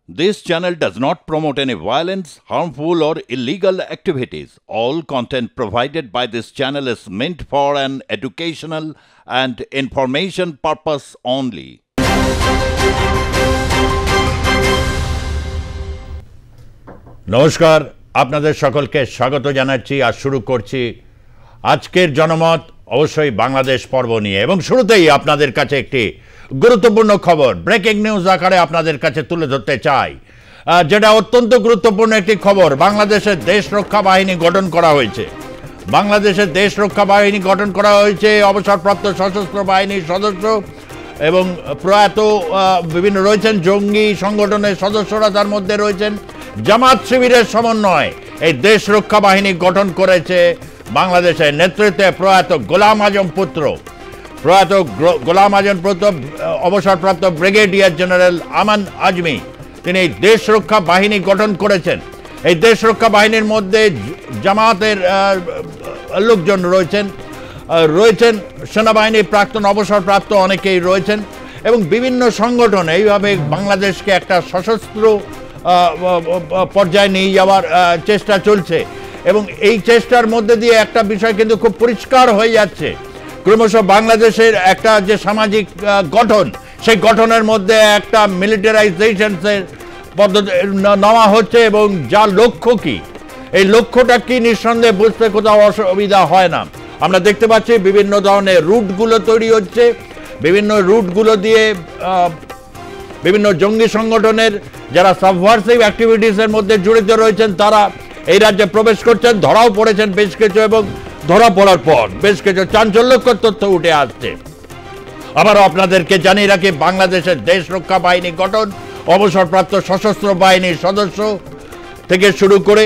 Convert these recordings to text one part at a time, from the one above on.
This channel does not promote any violence, harmful, or illegal activities. All content provided by this channel is meant for an educational and information purpose only. নমস্কার, আপনাদের সকলকে স্বাগত জানাচ্ছি আর শুরু করছি আজকের জনমত অবশ্যই বাংলাদেশ পর্ব নিয়ে এবং শুরুতেই আপনাদের কাছে একটি গুরুত্বপূর্ণ খবর ব্রেকিং নিউজ আকারে আপনাদের কাছে তুলে ধরতে চাই, যেটা অত্যন্ত গুরুত্বপূর্ণ একটি খবর। বাংলাদেশের দেশ রক্ষা বাহিনী গঠন করা হয়েছে। বাংলাদেশের দেশ রক্ষা বাহিনী গঠন করা হয়েছে অবসরপ্রাপ্ত সশস্ত্র বাহিনীর সদস্য এবং প্রয়াত বিভিন্ন রয়েছেন জঙ্গি সংগঠনের সদস্যরা, তার মধ্যে রয়েছেন জামাত শিবিরের সমন্বয় এই দেশ রক্ষা বাহিনী গঠন করেছে বাংলাদেশের নেতৃত্বে প্রয়াত গোলাম আজম পুত্র অবসরপ্রাপ্ত ব্রিগেডিয়ার জেনারেল আমান আজমি। তিনি এই দেশ রক্ষা বাহিনী গঠন করেছেন। এই দেশ রক্ষা বাহিনীর মধ্যে জামাতের লোকজন রয়েছেন সেনাবাহিনীর প্রাক্তন অবসরপ্রাপ্ত অনেকেই রয়েছেন এবং বিভিন্ন সংগঠন এইভাবে বাংলাদেশকে একটা সশস্ত্র পর্যায়ে নিয়ে যাওয়ার চেষ্টা চলছে এবং এই চেষ্টার মধ্যে দিয়ে একটা বিষয় কিন্তু খুব পরিষ্কার হয়ে যাচ্ছে, ক্রমশ বাংলাদেশের একটা যে সামাজিক গঠন, সেই গঠনের মধ্যে একটা মিলিটারাইজেশনের পদ্ধতি নেওয়া হচ্ছে এবং যার লক্ষ্য কি, এই লক্ষ্যটা কি নিঃসন্দেহে বুঝতে কোথাও অসুবিধা হয় না। আমরা দেখতে পাচ্ছি বিভিন্ন ধরনের রুটগুলো তৈরি হচ্ছে, বিভিন্ন রুটগুলো দিয়ে বিভিন্ন জঙ্গি সংগঠনের যারা সাবভার্সিভ অ্যাক্টিভিটিসের মধ্যে জড়িত রয়েছেন তারা এই রাজ্যে প্রবেশ করছেন, ধরাও পড়েছেন বেশ কিছু এবং ধরা পড়ার পর বেশ কিছু চাঞ্চল্যকর তথ্য উঠে আসছে। আবারও আপনাদেরকে জানিয়ে রাখি, বাংলাদেশের দেশ রক্ষা বাহিনী গঠন, অবসরপ্রাপ্ত সশস্ত্র বাহিনীর সদস্য থেকে শুরু করে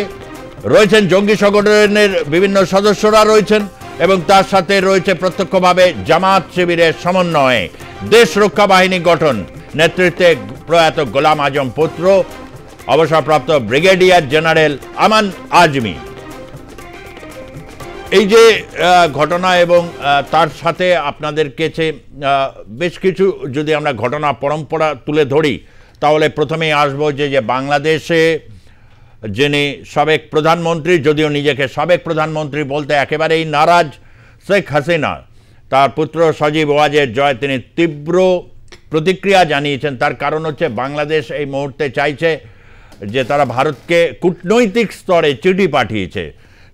রয়েছেন জঙ্গি সংগঠনের বিভিন্ন সদস্যরা রয়েছেন এবং তার সাথে রয়েছে প্রত্যক্ষভাবে জামাত শিবিরের সমন্বয়ে দেশ রক্ষা বাহিনী গঠন, নেতৃত্বে প্রয়াত গোলাম আজম পুত্র অবসরপ্রাপ্ত ব্রিগেডিয়ার জেনারেল আমান আজমি। এই যে ঘটনা এবং তার সাথে আপনাদের কাছে বেশ কিছু যদি আমরা ঘটনা পরম্পরা তুলে ধরি তাহলে প্রথমেই আসবো যে বাংলাদেশে যিনি সাবেক প্রধানমন্ত্রী, যদিও নিজেকে সাবেক প্রধানমন্ত্রী বলতে একেবারেই নারাজ, শেখ হাসিনা, তার পুত্র সজীব ওয়াজের জয় তিনি তীব্র প্রতিক্রিয়া জানিয়েছেন। তার কারণ হচ্ছে বাংলাদেশ এই মুহূর্তে চাইছে যে তারা ভারতকে কূটনৈতিক স্তরে চিঠি পাঠিয়েছে,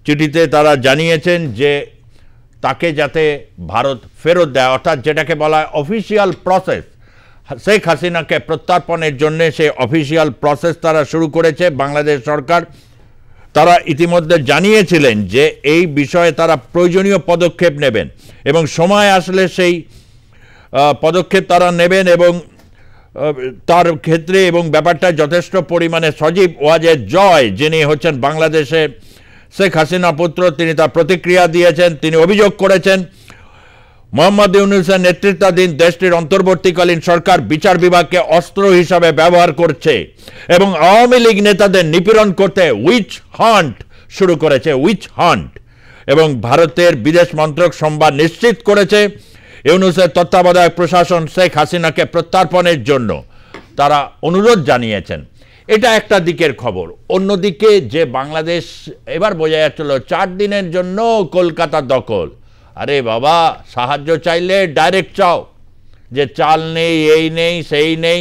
চিঠিতে তারা জানিয়েছেন যে তাকে যাতে ভারত ফেরত দেয়, অর্থাৎ যেটাকে বলা হয় অফিসিয়াল প্রসেস, শেখ হাসিনাকে প্রত্যর্পণের জন্য সেই অফিসিয়াল প্রসেস তারা শুরু করেছে বাংলাদেশ সরকার। তারা ইতিমধ্যে জানিয়েছিলেন যে এই বিষয়ে তারা প্রয়োজনীয় পদক্ষেপ নেবেন এবং সময় আসলে সেই পদক্ষেপ তারা নেবেন এবং তার ক্ষেত্রে এবং ব্যাপারটা যথেষ্ট পরিমাণে সজীব ওয়াজের জয়, যিনি হচ্ছেন বাংলাদেশের শেখ হাসিনা পুত্র, তিনি তার প্রতিক্রিয়া দিয়েছেন। তিনি অভিযোগ করেছেন মোহাম্মদ ইউনূসের নেতৃত্বাধীন দেশটির অন্তর্বর্তীকালীন সরকার বিচার বিভাগকে অস্ত্র হিসাবে ব্যবহার করছে এবং আওয়ামী লীগ নেতাদের নিপীড়ন করতে উইচ হান্ট শুরু করেছে, উইচ হান্ট। এবং ভারতের বিদেশ মন্ত্রক সোমবার নিশ্চিত করেছে ইউনূসের তত্ত্বাবধায়ক প্রশাসন শেখ হাসিনাকে প্রত্যর্পণের জন্য তারা অনুরোধ জানিয়েছেন। এটা একটা দিকের খবর। অন্যদিকে যে বাংলাদেশ এবার বোঝা যাচ্ছিল 4 দিনের জন্য কলকাতা দখল, আরে বাবা, সাহায্য চাইলে ডাইরেক্ট চাও, যে চাল নেই, এই নেই, সেই নেই,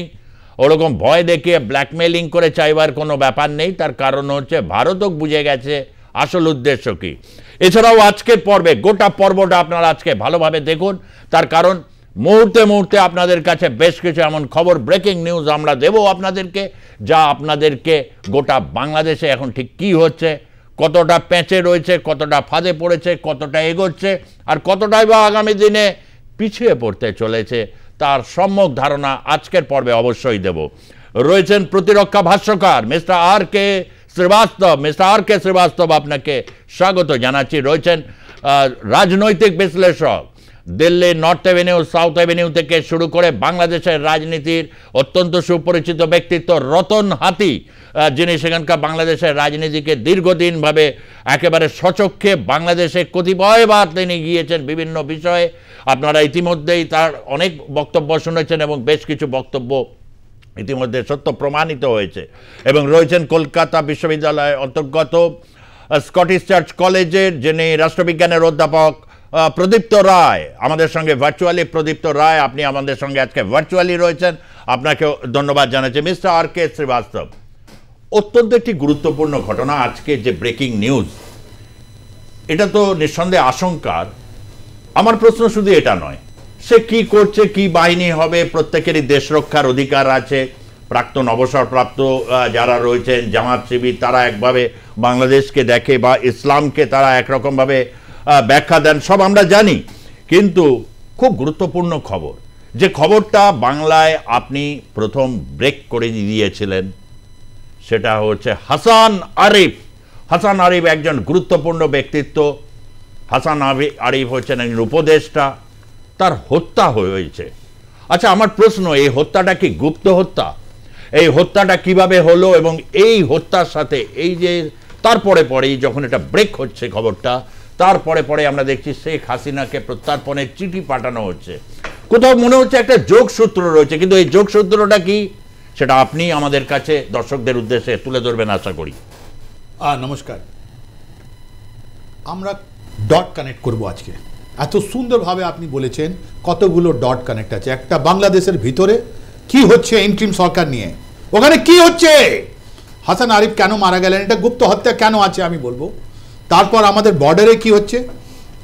ওরকম ভয় দেখিয়ে ব্ল্যাকমেলিং করে চাইবার কোনো ব্যাপার নেই। তার কারণ হচ্ছে ভারতও বুঝে গেছে আসল উদ্দেশ্য কি। এছাড়াও আজকের পর্বে গোটা পর্বটা আপনারা আজকে ভালোভাবে দেখুন, তার কারণ মুহূর্তে মুহূর্তে আপনাদের কাছে বেশ কিছু এমন খবর, ব্রেকিং নিউজ আমরা দেব আপনাদেরকে, যা আপনাদেরকে গোটা বাংলাদেশে এখন ঠিক কী হচ্ছে, কতটা প্যাঁচে রয়েছে, কতটা ফাঁদে পড়েছে, কতটা এগোচ্ছে আর কতটাই বা আগামী দিনে পিছিয়ে পড়তে চলেছে তার সম্যক ধারণা আজকের পর্বে অবশ্যই দেব। রয়েছেন প্রতিরক্ষা ভাষ্যকার মিস্টার আর কে শ্রীবাস্তব, আপনাকে স্বাগত জানাচ্ছি। রয়েছেন রাজনৈতিক বিশ্লেষক, Delhi north avenue, south avenue থেকে শুরু করে বাংলাদেশের রাজনীতির অত্যন্ত সুপরিচিত ব্যক্তিত্ব রতন হাতি, যিনি সেখানকার বাংলাদেশের রাজনীতিকে দীর্ঘদিনভাবে একেবারে সচক্ষে বাংলাদেশে কতিপয়বার তিনি গিয়েছেন বিভিন্ন বিষয়ে। আপনারা ইতিমধ্যেই তার অনেক বক্তব্য শুনেছেন এবং বেশ কিছু বক্তব্য ইতিমধ্যে সত্য প্রমাণিত হয়েছে এবং রয়েছেন কলকাতা বিশ্ববিদ্যালয়ের অন্তর্গত স্কটিশ চার্চ কলেজের যিনি রাষ্ট্রবিজ্ঞানের অধ্যাপক প্রদীপ্ত রায়, আমাদের সঙ্গে ভার্চুয়ালি। প্রদীপ্ত রায়, আপনি আমাদের সঙ্গে আজকে ভার্চুয়ালি রয়েছেন, আপনাকেও ধন্যবাদ জানাচ্ছি। মিস্টার আর কে শ্রীবাস্তব, অত্যন্ত একটি গুরুত্বপূর্ণ ঘটনা আজকে যে ব্রেকিং নিউজ, এটা তো নিঃসন্দেহে আশঙ্কার। আমার প্রশ্ন শুধু এটা নয়, সে কি করছে, কি বাহিনী হবে, প্রত্যেকেরই দেশ রক্ষার অধিকার আছে। প্রাক্তন অবসরপ্রাপ্ত যারা রয়েছেন জামাত শিবির, তারা একভাবে বাংলাদেশকে দেখে বা ইসলামকে তারা একরকমভাবে ব্যাখ্যা দেন, সব আমরা জানি। কিন্তু খুব গুরুত্বপূর্ণ খবর, যে খবরটা বাংলায় আপনি প্রথম ব্রেক করে দিয়েছিলেন, সেটা হচ্ছে হাসান আরিফ। হাসান আরিফ একজন গুরুত্বপূর্ণ ব্যক্তিত্ব। হাসান আরিফ হচ্ছেন একজন উপদেষ্টা, তার হত্যা হয়েছে। আচ্ছা, আমার প্রশ্ন, এই হত্যাটা কি গুপ্ত হত্যা? এই হত্যাটা কিভাবে হলো? এবং এই হত্যার সাথে এই যে তারপরে পরেই যখন এটা ব্রেক হচ্ছে খবরটা, তারপরে পরে আমরা দেখছি শেখ হাসিনাকে প্রত্যর্পণের চিঠি পাঠানো হচ্ছে। কোথাও মনে হচ্ছে একটা যোগসূত্র রয়েছে, কিন্তু এই যোগসূত্রটা কি, সেটা আপনি আমাদের কাছে দর্শকদের উদ্দেশ্যে তুলে ধরবেন আশা করি। নমস্কার। আমরা ডট কানেক্ট করব আজকে। এত সুন্দরভাবে আপনি বলেছেন কতগুলো ডট কানেক্ট আছে। একটা, বাংলাদেশের ভিতরে কি হচ্ছে ইন্টারিম সরকার নিয়ে, ওখানে কি হচ্ছে, হাসান আরিফ কেন মারা গেলেন, এটা গুপ্ত হত্যা কেন আছে আমি বলবো। তারপর আমাদের বর্ডারে কি হচ্ছে,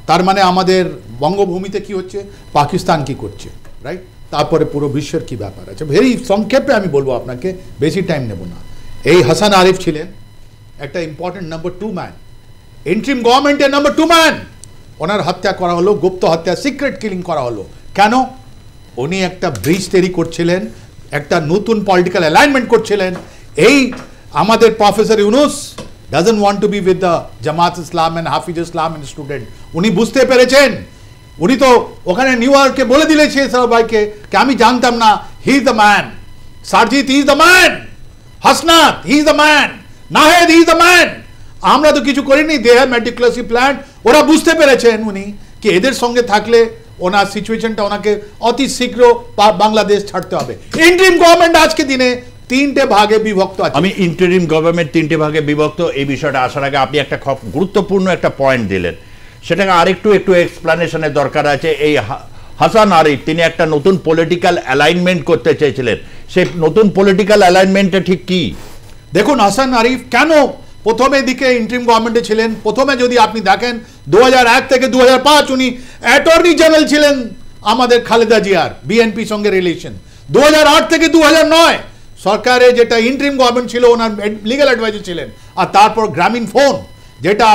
তার মানে আমাদের বঙ্গভূমিতে কি হচ্ছে, পাকিস্তান কি করছে, রাইট। তারপরে পুরো বিশ্বের কি ব্যাপার আছে, ভেরি সংক্ষেপে আমি বলবো আপনাকে, বেশি টাইম নেব না। এই হাসান আরিফ ছিলেন একটা ইম্পর্টেন্ট নাম্বার 2 ম্যান, ইন্টারিম গভর্নমেন্টের নাম্বার 2 ম্যান। ওনার হত্যা করা হলো, গুপ্ত হত্যা, সিক্রেট কিলিং করা হলো। কেন? উনি একটা ব্রিজ তৈরি করছিলেন, একটা নতুন পলিটিক্যাল অ্যালাইনমেন্ট করছিলেন। এই আমাদের professor Yunus doesn't want to be with the Jamaat Islam and Hafiz Islam and student. উনি বুঝতে পেরেছেন, উনি তো ওখানে নিউ ইয়র্কে বলে দিলেছে সবাইকে কি আমি জানতাম না, he is the man, Sarjis he is the man, Hasnat he is the man, Nahid he is the man. আমরা তো কিছু করিনি, দে হ্যাভ মেটিকুলাসলি প্ল্যান্ড। ওরা বুঝতে পেরেছেন উনি কি এদের সঙ্গে থাকলে ওনার সিচুয়েশনটা ওনাকে অতি শীঘ্র বাংলাদেশ ছাড়তে হবে। ইন্টারিম গভর্নমেন্ট আজকে দিনে 3টে ভাগে বিভক্ত আছে। আমি ইন্টারিম গভর্নমেন্ট 3টে ভাগে বিভক্ত এই বিষয়টা আসার আগে আপনি একটা গুরুত্বপূর্ণ একটা পয়েন্ট দিলেন, সেটাকে আরেকটু এক্সপ্লানেশনের দরকার আছে। এই হাসান আরিফ তিনি একটা নতুন পলিটিক্যাল অ্যালাইনমেন্ট করতে চেয়েছিলেন, সেই নতুন পলিটিক্যাল অ্যালাইনমেন্টটা ঠিক কি? দেখুন, হাসান আরিফ কেন প্রথমে দিকে ইন্টারিম গভর্নমেন্টে ছিলেন। প্রথমে যদি আপনি দেখেন 2001 থেকে 2005 উনি অ্যাটর্নি জেনারেল ছিলেন আমাদের খালেদা জিয়ার, বিএনপি সঙ্গে রিলেশন। 2008 থেকে 2009 সরকারে যেটা ইন্টারিম গভর্নমেন্ট ছিল, ওনার লিগ্যাল অ্যাডভাইজার ছিলেন। আর তারপর গ্রামীণ ফোন, যেটা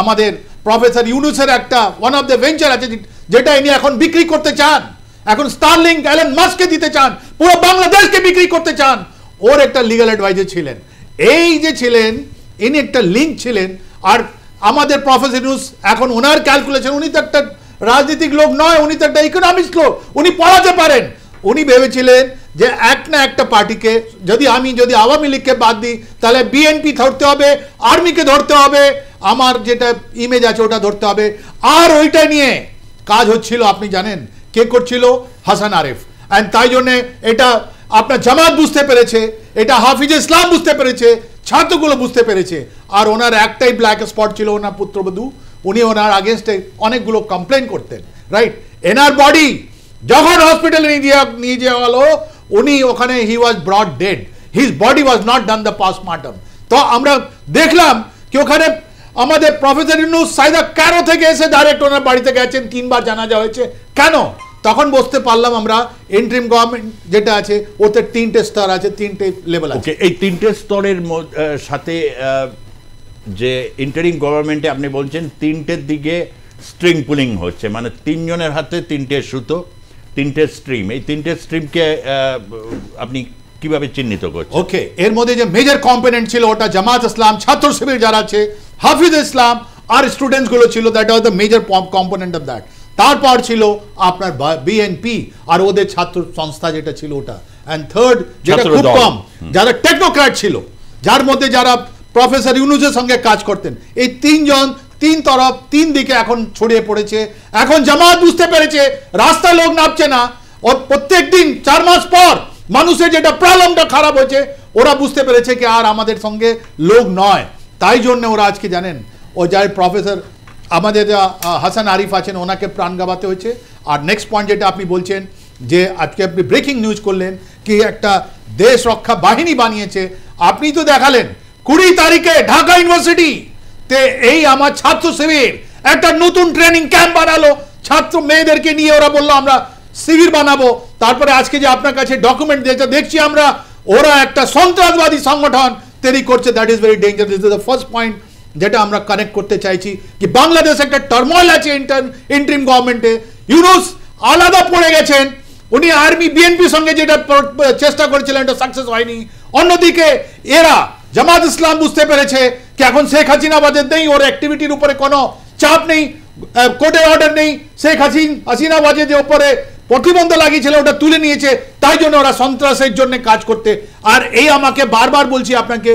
আমাদের প্রফেসর ইউনুসের একটা ওয়ান অফ দ্য ভেঞ্চার আছে, যেটা ইনি এখন বিক্রি করতে চান, এখন স্টারলিংক এলন মাস্ককে দিতে চান, পুরো বাংলাদেশকে বিক্রি করতে চান। ওর একটা লিগ্যাল অ্যাডভাইজার ছিলেন। এই যে ছিলেন, ইনি একটা লিঙ্ক ছিলেন। আর আমাদের প্রফেসর ইউনুস এখন ওনার ক্যালকুলেশন, উনি তো একটা রাজনীতিক লোক নয়, উনি তো একটা ইকোনমিক্স লোক, উনি পড়াতে পারেন। উনি ভেবেছিলেন যে এক না একটা পার্টিকে, যদি আওয়ামী লীগকে বাদ দিই তাহলে বিএনপি ধরতে হবে, আর্মিকে ধরতে হবে, আমার যেটা ইমেজ আছে ওটা ধরতে হবে। আর ওইটা নিয়ে কাজ হচ্ছিল, আপনি জানেন কে করছিল? হাসান আরিফ। অ্যান্ড তাই জন্যে এটা আপনার জামাত বুঝতে পেরেছে, এটা হাফিজ ইসলাম বুঝতে পেরেছে, ছাত্রগুলো বুঝতে পেরেছে। আর ওনার একটাই ব্ল্যাক স্পট ছিল, ওনার পুত্রবধূ। উনি ওনার আগেনস্টে অনেকগুলো কমপ্লেন করতেন, রাইট। এনার বডি যখন হসপিটালে নিয়ে যাওয়া হলো, উনি ওখানে he was brought dead, his body was not done the postmortem. তো আমরা দেখলাম কি ওখানে আমাদের প্রফেসর ইউনুস সাইদা ক্যারো থেকে এসে ডাইরেক্ট ওনার বাড়িতে গেছেন, 3বার জানাজা হয়েছে। কেন? তখন বুঝতে পারলাম আমরা ইন্টারিম গভর্নমেন্ট যেটা আছে ওতে 3টে স্তর আছে, 3টে লেভেল আছে। এই 3টে স্তরের সাথে যে ইন্টারিম গভর্নমেন্টে আপনি বলছেন 3টের দিকে স্ট্রিং পুলিং হচ্ছে, মানে 3 জনের হাতে 3টে সুতো, 3টে স্ট্রিম। এই 3টে স্ট্রিমকে আপনি কিভাবে চিহ্নিত করছেন? ওকে, এর মধ্যে যে মেজর কম্পোনেন্ট ছিল ওটা জামাত ইসলাম, ছাত্র শিবির যারা আছে, হাফিজ ইসলাম আর স্টুডেন্টস গুলো ছিল, that was the major component of that. তারপর ছিল আপনার বিএনপি আর ওদের ছাত্র সংস্থা যেটা ছিল ওটা। অ্যান্ড থার্ড যেটা খুব কম, যারা টেকনোক্র্যাট ছিল, যার মধ্যে যারা প্রফেসর ইউনুসের সঙ্গে কাজ করতেন। এই 3 জন 3 তরফ 3 দিকে এখন ছড়িয়ে পড়েছে। এখন জামাত বুঝতে পেরেছে রাস্তা লোক নামছে না, ও প্রত্যেক দিন 4 মাস পর মানুষের যেটা প্রবলেমটা খারাপ হয়েছে ওরা বুঝতে পেরেছে কি আর আমাদের সঙ্গে লোক নয়, তাই জন্য ওরা আজকে জানেন ও যাই প্রফেসর আমাদের হাসান আরিফ আছেন ওনাকে প্রাণ গাওয়াতে হয়েছে। আর নেক্সট পয়েন্ট যেটা আপনি বলছেন যে আজকে আপনি ব্রেকিং নিউজ করলেন কি একটা দেশ রক্ষা বাহিনী বানিয়েছে, আপনি তো দেখালেন 20 তারিখে ঢাকা ইউনিভার্সিটি তে এই আমার ছাত্র শিবির একটা নতুন ট্রেনিং ক্যাম্প বানালো, ছাত্র মেয়েদেরকে নিয়ে ওরা বললো আমরা শিবির বানাবো। তারপরে আজকে যে আপনার কাছে ডকুমেন্ট দেখছি আমরা ওরা একটা সন্ত্রাসবাদী সংগঠন তৈরি করছে, that is very dangerous. This is the first point যেটা আমরা কানেক্ট করতে চাইছি কি বাংলাদেশ একটা টার্ময়েল আছে ইন্টারিম গভর্নমেন্টে, ইউনুস আলাদা পড়ে গেছেন, উনি আর্মি বিএনপির সঙ্গে যেটা চেষ্টা করেছিলেন এটা সাকসেস হয়নি। অন্যদিকে এরা জামাত ইসলাম বুঝতে পেরেছে কি এখন শেখ হাসিনা বাজের নেই, ওর অ্যাক্টিভিটির উপরে কোনো চাপ নেই, কোর্টের অর্ডার নেই, শেখ হাসিনা বাজের উপরে প্রতিবন্ধ লাগিয়েছিল ওটা তুলে নিয়েছে, তাই জন্য ওরা সন্ত্রাসের জন্য কাজ করতে। আর এই আমাকে বারবার বলছি আপনাকে,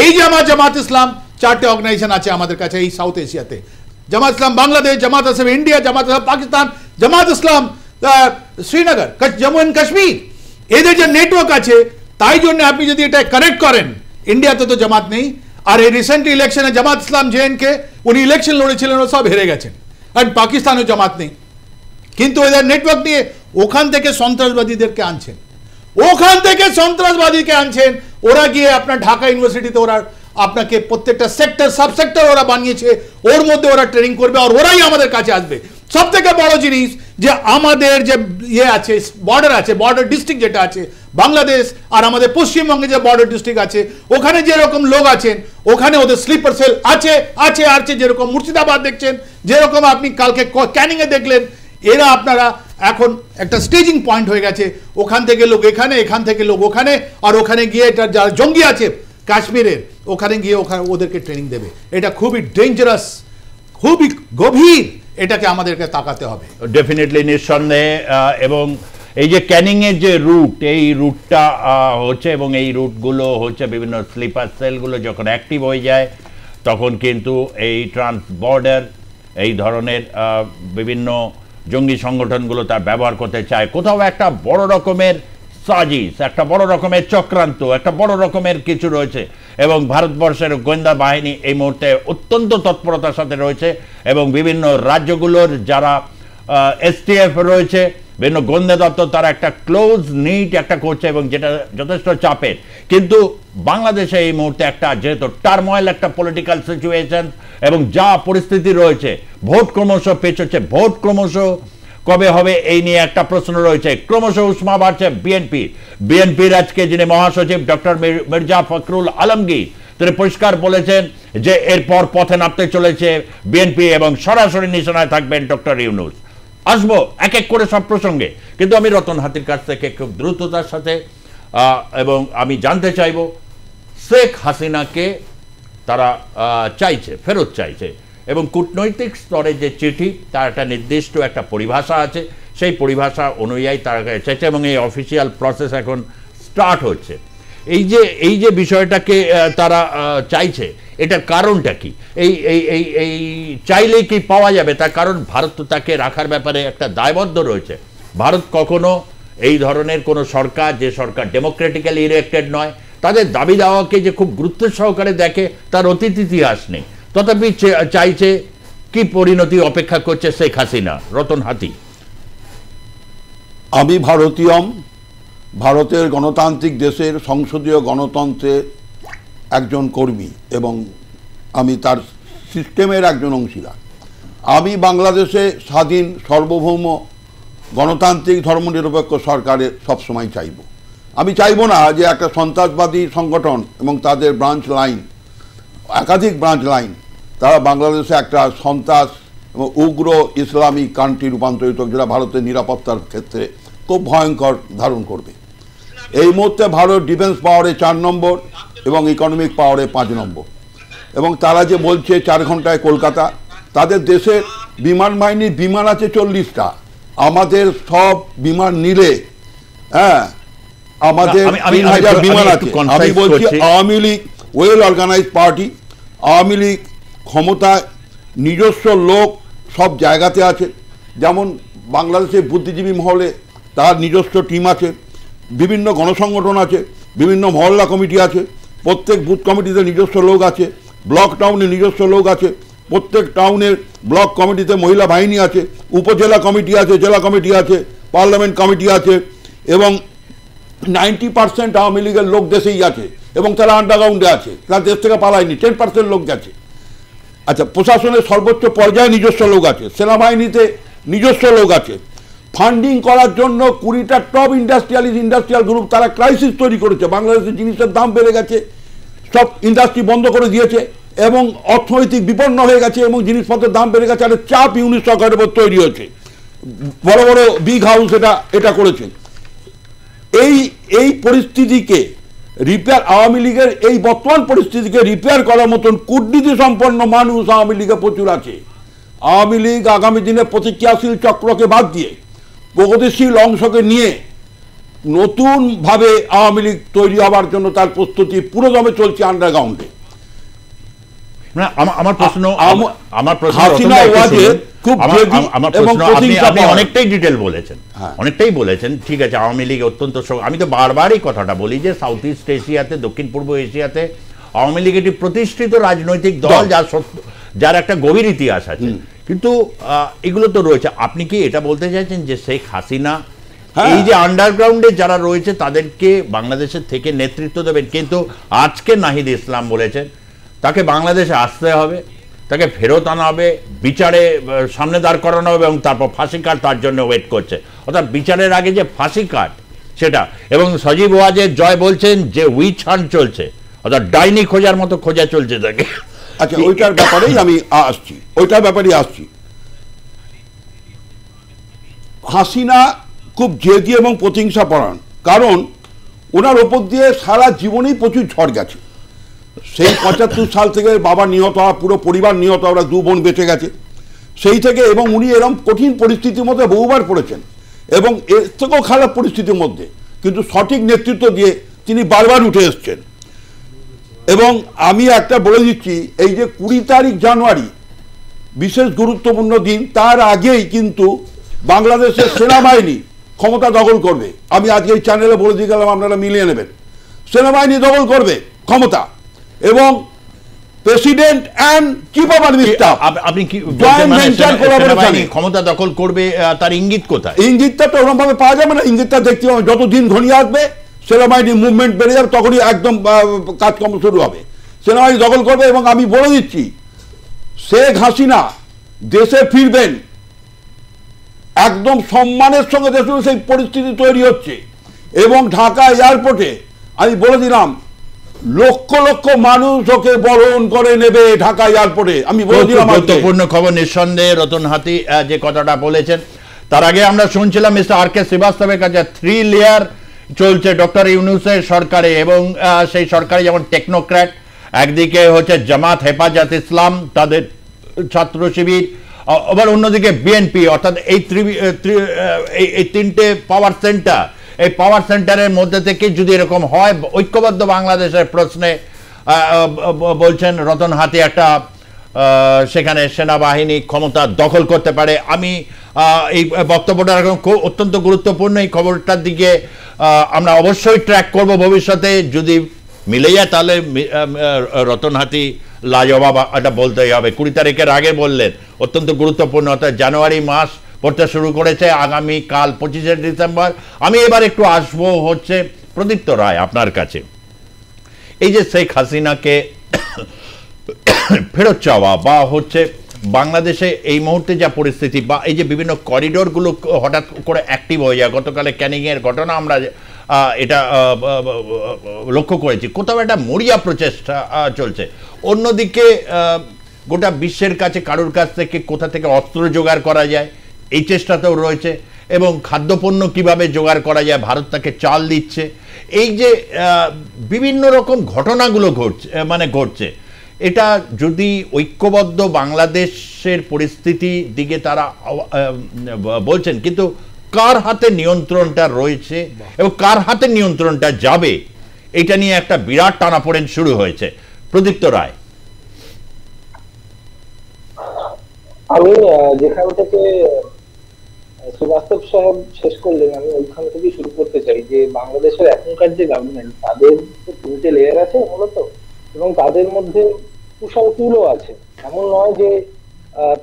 এই যে আমার জামাত ইসলাম 4টে অর্গানাইজেশন আছে আমাদের কাছে এই সাউথ এশিয়াতে, জামাত ইসলাম বাংলাদেশ, জামাত ইসলাম ইন্ডিয়া, জামাত ইসলাম পাকিস্তান, জামাত ইসলাম শ্রীনগর, জম্মু অ্যান্ড কাশ্মীর, এদের যে নেটওয়ার্ক আছে, তাই জন্য আপনি যদি এটা কানেক্ট করেন, ইন্ডিয়াতে তো জামাত নেই, আর এই রিসেন্ট ইলেকশনে জামাত ইসলাম জেএনকে উনি ইলেকশন লড়েছিলেন ও সব হেরে গেছেন, আর পাকিস্তানেও জামাত নেই, কিন্তু এদের নেটওয়ার্ক নিয়ে ওখান থেকে সন্ত্রাসবাদীদেরকে আনছেন, ওখান থেকে সন্ত্রাসবাদীকে আনছেন, ওরা গিয়ে আপনার ঢাকা ইউনিভার্সিটিতে ওরা আপনাকে প্রত্যেকটা সেক্টর সাবসেক্টর ওরা বানিয়েছে, ওর মধ্যে ওরা ট্রেনিং করবে আর ওরাই আমাদের কাছে আসবে। সব থেকে বড় জিনিস যে আমাদের যে ইয়ে আছে বর্ডার আছে, বর্ডার ডিস্ট্রিক্ট যেটা আছে বাংলাদেশ আর আমাদের পশ্চিমবঙ্গে যে বর্ডার ডিস্ট্রিক্ট আছে, ওখানে যেরকম লোক আছেন ওখানে ওদের স্লিপার সেল আছে আছে আছে, যেরকম মুর্শিদাবাদ দেখছেন, যেরকম আপনি কালকে ক্যানিংয়ে দেখলেন, এরা আপনারা এখন একটা স্টেজিং পয়েন্ট হয়ে গেছে, ওখান থেকে লোক এখানে, এখান থেকে লোক ওখানে, আর ওখানে গিয়ে এটা যারা জঙ্গি আছে কাশ্মীরের ওখানে গিয়ে ওদেরকে ট্রেনিং দেবে। এটা খুবই ডেঞ্জারাস, খুবই গভীর, এটাকে আমাদেরকে তাকাতে হবে ডেফিনেটলি, নিঃসন্দেহে। এবং এই যে ক্যানিংয়ের যে রুট, এই রুটটা হচ্ছে এবং এই রুটগুলো হচ্ছে বিভিন্ন স্লিপার সেলগুলো যখন অ্যাক্টিভ হয়ে যায় তখন কিন্তু এই ট্রান্স বর্ডার এই ধরনের বিভিন্ন জঙ্গি সংগঠনগুলো তার ব্যবহার করতে চায়। কোথাও একটা বড় রকমের সাজিশ, একটা বড় রকমের চক্রান্ত, একটা বড় রকমের কিছু রয়েছে এবং ভারতবর্ষের গোয়েন্দা বাহিনী এই মুহূর্তে অত্যন্ত তৎপরতার সাথে রয়েছে এবং বিভিন্ন রাজ্যগুলোর যারা এসটিএফ রয়েছে, বিভিন্ন গোয়েন্দা দপ্তর, তারা একটা ক্লোজ নিট একটা করছে এবং যেটা যথেষ্ট চাপের। কিন্তু বাংলাদেশে এই মুহূর্তে একটা যেহেতু টার্ময়েল একটা পলিটিক্যাল সিচুয়েশন এবং যা পরিস্থিতি রয়েছে, ভোট ক্রমশ পেছোচ্ছে, ভোট ক্রমশ কবে হবে এই নিয়ে একটা প্রশ্ন রয়েছে, ক্রমশ উষ্মা বাড়ছে বিএনপির আজকে যিনি মহাসচিব ডক্টর মির্জা ফখরুল আলমগীর তিনি পরিষ্কার বলেছেন যে এরপর পথে নামতে চলেছে বিএনপি এবং সরাসরি নিশানায় থাকবেন ডক্টর ইউনূস। আসবো এক এক করে সব প্রসঙ্গে, কিন্তু আমি রতন হাতির কাছ থেকে খুব দ্রুততার সাথে এবং আমি জানতে চাইব শেখ হাসিনাকে তারা চাইছে, ফেরত চাইছে এবং কূটনৈতিক স্তরে যে চিঠি তার একটা নির্দিষ্ট একটা পরিভাষা আছে, সেই পরিভাষা অনুযায়ী তারা চাইছে এবং এই অফিসিয়াল প্রসেস এখন স্টার্ট হচ্ছে। এই যে বিষয়টাকে তারা চাইছে, এটার কারণটা কি? এই চাইলেই কি পাওয়া যাবে? তার কারণ ভারত তো তাকে রাখার ব্যাপারে একটা দায়বদ্ধ রয়েছে। ভারত কখনো এই ধরনের কোনো সরকার, যে সরকার ডেমোক্রেটিক্যালি ইলেক্টেড নয়, তাদের দাবি দাওয়াকে যে খুব গুরুত্ব সহকারে দেখে তার অতীত ইতিহাস নেই। তথাপি চাইছে, কি পরিণতি অপেক্ষা করছে শেখ হাসিনা? রতন হাতি। আমি ভারতীয়ম, ভারতের গণতান্ত্রিক দেশের সংসদীয় গণতন্ত্রের একজন কর্মী এবং আমি তার সিস্টেমের একজন অংশীদার। আমি বাংলাদেশে স্বাধীন, সার্বভৌম, গণতান্ত্রিক, ধর্মনিরপেক্ষ সরকারের সবসময় চাইব। আমি চাইব না যে একটা সন্ত্রাসবাদী সংগঠন এবং তাদের ব্রাঞ্চ লাইন, একাধিক ব্রাঞ্চ লাইন, তারা বাংলাদেশে একটা সন্ত্রাস এবং উগ্র ইসলামিক কান্ট্রি রূপান্তরিত, যেটা ভারতের নিরাপত্তার ক্ষেত্রে খুব ভয়ঙ্কর ধারণ করবে। এই মুহূর্তে ভারত ডিফেন্স পাওয়ারে 4 নম্বর এবং ইকোনমিক পাওয়ারে 5 নম্বর, এবং তারা যে বলছে 4 ঘন্টায় কলকাতা, তাদের দেশের বিমান বাহিনীর বিমান আছে 40টা, আমাদের সব বিমান নিলে আমাদের 3000 বিমান আছে। আমি বলছি Awami League well organise party, Awami League ক্ষমতায়, নিজস্ব লোক সব জায়গাতে আছে, যেমন বাংলাদেশের বুদ্ধিজীবী মহলে তার নিজস্ব টিম আছে, বিভিন্ন গণসংগঠন আছে, বিভিন্ন মহল্লা কমিটি আছে, প্রত্যেক বুথ কমিটিতে নিজস্ব লোক আছে, ব্লক টাউনে নিজস্ব লোক আছে, প্রত্যেক টাউনের ব্লক কমিটিতে মহিলা বাহিনী আছে, উপজেলা কমিটি আছে, জেলা কমিটি আছে, পার্লামেন্ট কমিটি আছে, এবং 90% আওয়ামী লীগের লোক দেশেই আছে এবং তারা আন্ডারগ্রাউন্ডে আছে, তারা দেশ থেকে পালায়নি, 10% লোক গেছে। আচ্ছা, প্রশাসনের সর্বোচ্চ পর্যায়ে নিজস্ব লোক আছে, সেনাবাহিনীতে নিজস্ব লোক আছে। ফান্ডিং করার জন্য 20টা টপ ইন্ডাস্ট্রিয়াল গ্রুপ তারা ক্রাইসিস তৈরি করেছে। বাংলাদেশের জিনিসের দাম বেড়ে গেছে, সব ইন্ডাস্ট্রি বন্ধ করে দিয়েছে এবং অর্থনৈতিক বিপন্ন হয়ে গেছে এবং জিনিসপত্রের দাম বেড়ে গেছে। আর চাপ ইউনিট সরকারের উপর তৈরি হয়েছে, বড় বড় বিগ হাউস এটা করেছে। এই পরিস্থিতিকে রিপেয়ার, আওয়ামী লীগের এই বর্তমান পরিস্থিতিকে রিপেয়ার করার মতন কূটনীতি সম্পন্ন মানুষ আওয়ামী লীগে প্রচুর আছে। আওয়ামী লীগ আগামী দিনে প্রতিক্রিয়াশীল চক্রকে বাদ দিয়ে প্রগতিশীল অংশকে নিয়ে নতুনভাবে আওয়ামী লীগ তৈরি হওয়ার জন্য তার প্রস্তুতি পুরোদমে চলছে আন্ডারগ্রাউন্ডে। আমার প্রশ্ন অনেকটাই ডিটেল বলেছেন, অনেকটাই বলেছেন, ঠিক আছে। আওয়ামী লীগ অত্যন্ত, আমি তো বারবারই কথাটা বলি যে সাউথ ইস্ট এশিয়াতে, দক্ষিণ পূর্ব এশিয়াতে আওয়ামী লীগ একটি প্রতিষ্ঠিত রাজনৈতিক দল, যার একটা গভীর ইতিহাস আছে, কিন্তু এগুলো তো রয়েছে। আপনি কি এটা বলতে চাইছেন যে শেখ হাসিনা এই যে আন্ডারগ্রাউন্ডে যারা রয়েছে তাদেরকে বাংলাদেশের থেকে নেতৃত্ব দেবেন, কিন্তু আজকে নাহিদ ইসলাম বলেছেন তাকে বাংলাদেশে আসতে হবে, তাকে ফেরত আনা হবে, বিচারে সামনে দাঁড় করানো হবে এবং তারপর ফাঁসি কাট তার জন্য ওয়েট করছে, অর্থাৎ বিচারের আগে যে ফাঁসি কাট সেটা। এবং সজীব ওয়াজেদ জয় বলছেন যে উইচ হান্ট চলছে, অর্থাৎ ডাইনি খোঁজার মতো খোঁজা চলছে তাকে। আচ্ছা, ওইটার ব্যাপারেই আমি আসছি। হাসিনা খুব জেদি এবং প্রতিহিংসা পরায়ণ, কারণ ওনার ওপর দিয়ে সারা জীবনেই প্রচুর ঝড় গেছে। সেই 75 সাল থেকে বাবা নিহত হওয়া, পুরো পরিবার নিহত, ওরা 2 বোন বেঁচে গেছে সেই থেকে, এবং উনি এরকম কঠিন পরিস্থিতির মধ্যে বহুবার পড়েছেন এবং এর থেকেও খারাপ পরিস্থিতির মধ্যে, কিন্তু সঠিক নেতৃত্ব দিয়ে তিনি বারবার উঠে এসছেন। এবং আমি একটা বলে দিচ্ছি, এই যে 20 তারিখ জানুয়ারি বিশেষ গুরুত্বপূর্ণ দিন, তার আগেই কিন্তু বাংলাদেশের সেনাবাহিনী ক্ষমতা দখল করবে। আমি আজকে এই চ্যানেলে বলে দিয়ে গেলাম, আপনারা মিলিয়ে নেবেন। সেনাবাহিনী দখল করবে ক্ষমতা এবং president and chief of army staff, আপনি কি ক্ষমতা দখল করবে, তার ইঙ্গিত কোথায়? ইঙ্গিতটা তো ওরকম ভাবে পাওয়া যাবে না, ইঙ্গিতটা দেখতে হবে যত দিন ঘনিয়ে আসবে, সেনাবাহিনীর মুভমেন্ট বেড়ে যাবে, তখনই একদম কাজকর্ম শুরু হবে। সেনাবাহিনী দখল করবে এবং আমি বলে দিচ্ছি, শেখ হাসিনা দেশে ফিরবেন একদম সম্মানের সঙ্গে। দেশে সেই পরিস্থিতি তৈরি হচ্ছে এবং ঢাকা এয়ারপোর্টে আমি বলে দিলাম লক্ষ লক্ষ মানুষ ওকে বরণ করে নেবে ঢাকা এয়ারপোর্টে। আমি বলে দিলাম গুরুত্বপূর্ণ খবর নিঃসন্দেহে রতন হাতি যে কথাটা বলেছেন। তার আগে আমরা শুনছিলাম মিস্টার আর কে শ্রীবাস্তবের কাছে 3 লেয়ার চলছে ডক্টর ইউনূসের সরকারে, এবং সেই সরকারে যেমন টেকনোক্র্যাট, একদিকে হচ্ছে জামাত হেফাজত ইসলাম তাদের ছাত্র শিবির, আবার অন্যদিকে বিএনপি, অর্থাৎ এই 3টে পাওয়ার সেন্টার। এই পাওয়ার সেন্টারের মধ্যে থেকে যদি এরকম হয়, ঐক্যবদ্ধ বাংলাদেশের প্রশ্নে বলছেন রতন হাতি একটা সেখানে সেনাবাহিনী ক্ষমতা দখল করতে পারে। আমি এই বক্তব্যটা অত্যন্ত গুরুত্বপূর্ণ, এই খবরটার দিকে আমরা অবশ্যই ট্র্যাক করব ভবিষ্যতে। যদি মিলে যায় তাহলে রতন হাতি লাজবাব, এটা বলতেই হবে। 20 তারিখের আগে বললেন, অত্যন্ত গুরুত্বপূর্ণ, অর্থাৎ জানুয়ারি মাস পড়তে শুরু করেছে, আগামী কাল 25শে ডিসেম্বর। আমি এবার একটু আসবো হচ্ছে প্রদীপ্ত রায় আপনার কাছে। এই যে শেখ হাসিনাকে ফেরত চাওয়া বা হচ্ছে বাংলাদেশে এই মুহূর্তে যা পরিস্থিতি, বা এই যে বিভিন্ন করিডোরগুলো হঠাৎ করে অ্যাক্টিভ হয়ে যায়, গতকালে ক্যানিংয়ের ঘটনা আমরা এটা লক্ষ্য করেছি, কোথাও একটা মরিয়া প্রচেষ্টা চলছে। অন্যদিকে গোটা বিশ্বের কাছে কারোর কাছ থেকে কোথা থেকে অস্ত্র জোগাড় করা যায় এই চেষ্টাতেও রয়েছে, এবং খাদ্যপণ্য কিভাবে জোগাড় করা যায়, ভারত তাকে চাল দিচ্ছে। এই যে বিভিন্ন রকম ঘটনাগুলো ঘটছে, এটা যদি ঐক্যবদ্ধ বাংলাদেশের পরিস্থিতি দিকে তারা বলছেন, কিন্তু কার হাতে নিয়ন্ত্রণটা রয়েছে এবং কার হাতে নিয়ন্ত্রণটা যাবে, এটা নিয়ে একটা বিরাট টানাপোড়েন শুরু হয়েছে। প্রদীপ্ত রায়, আমি যেখান থেকে শ্রীবাস্তব সাহেব শেষ করলেন, আমি ওইখান থেকে শুরু করতে চাই যে বাংলাদেশের এখনকার যে গভর্নমেন্ট, তাদের তো 3টে লেয়ার আছে মূলত, এবং তাদের মধ্যে কুশল টুলও আছে। এমন নয় যে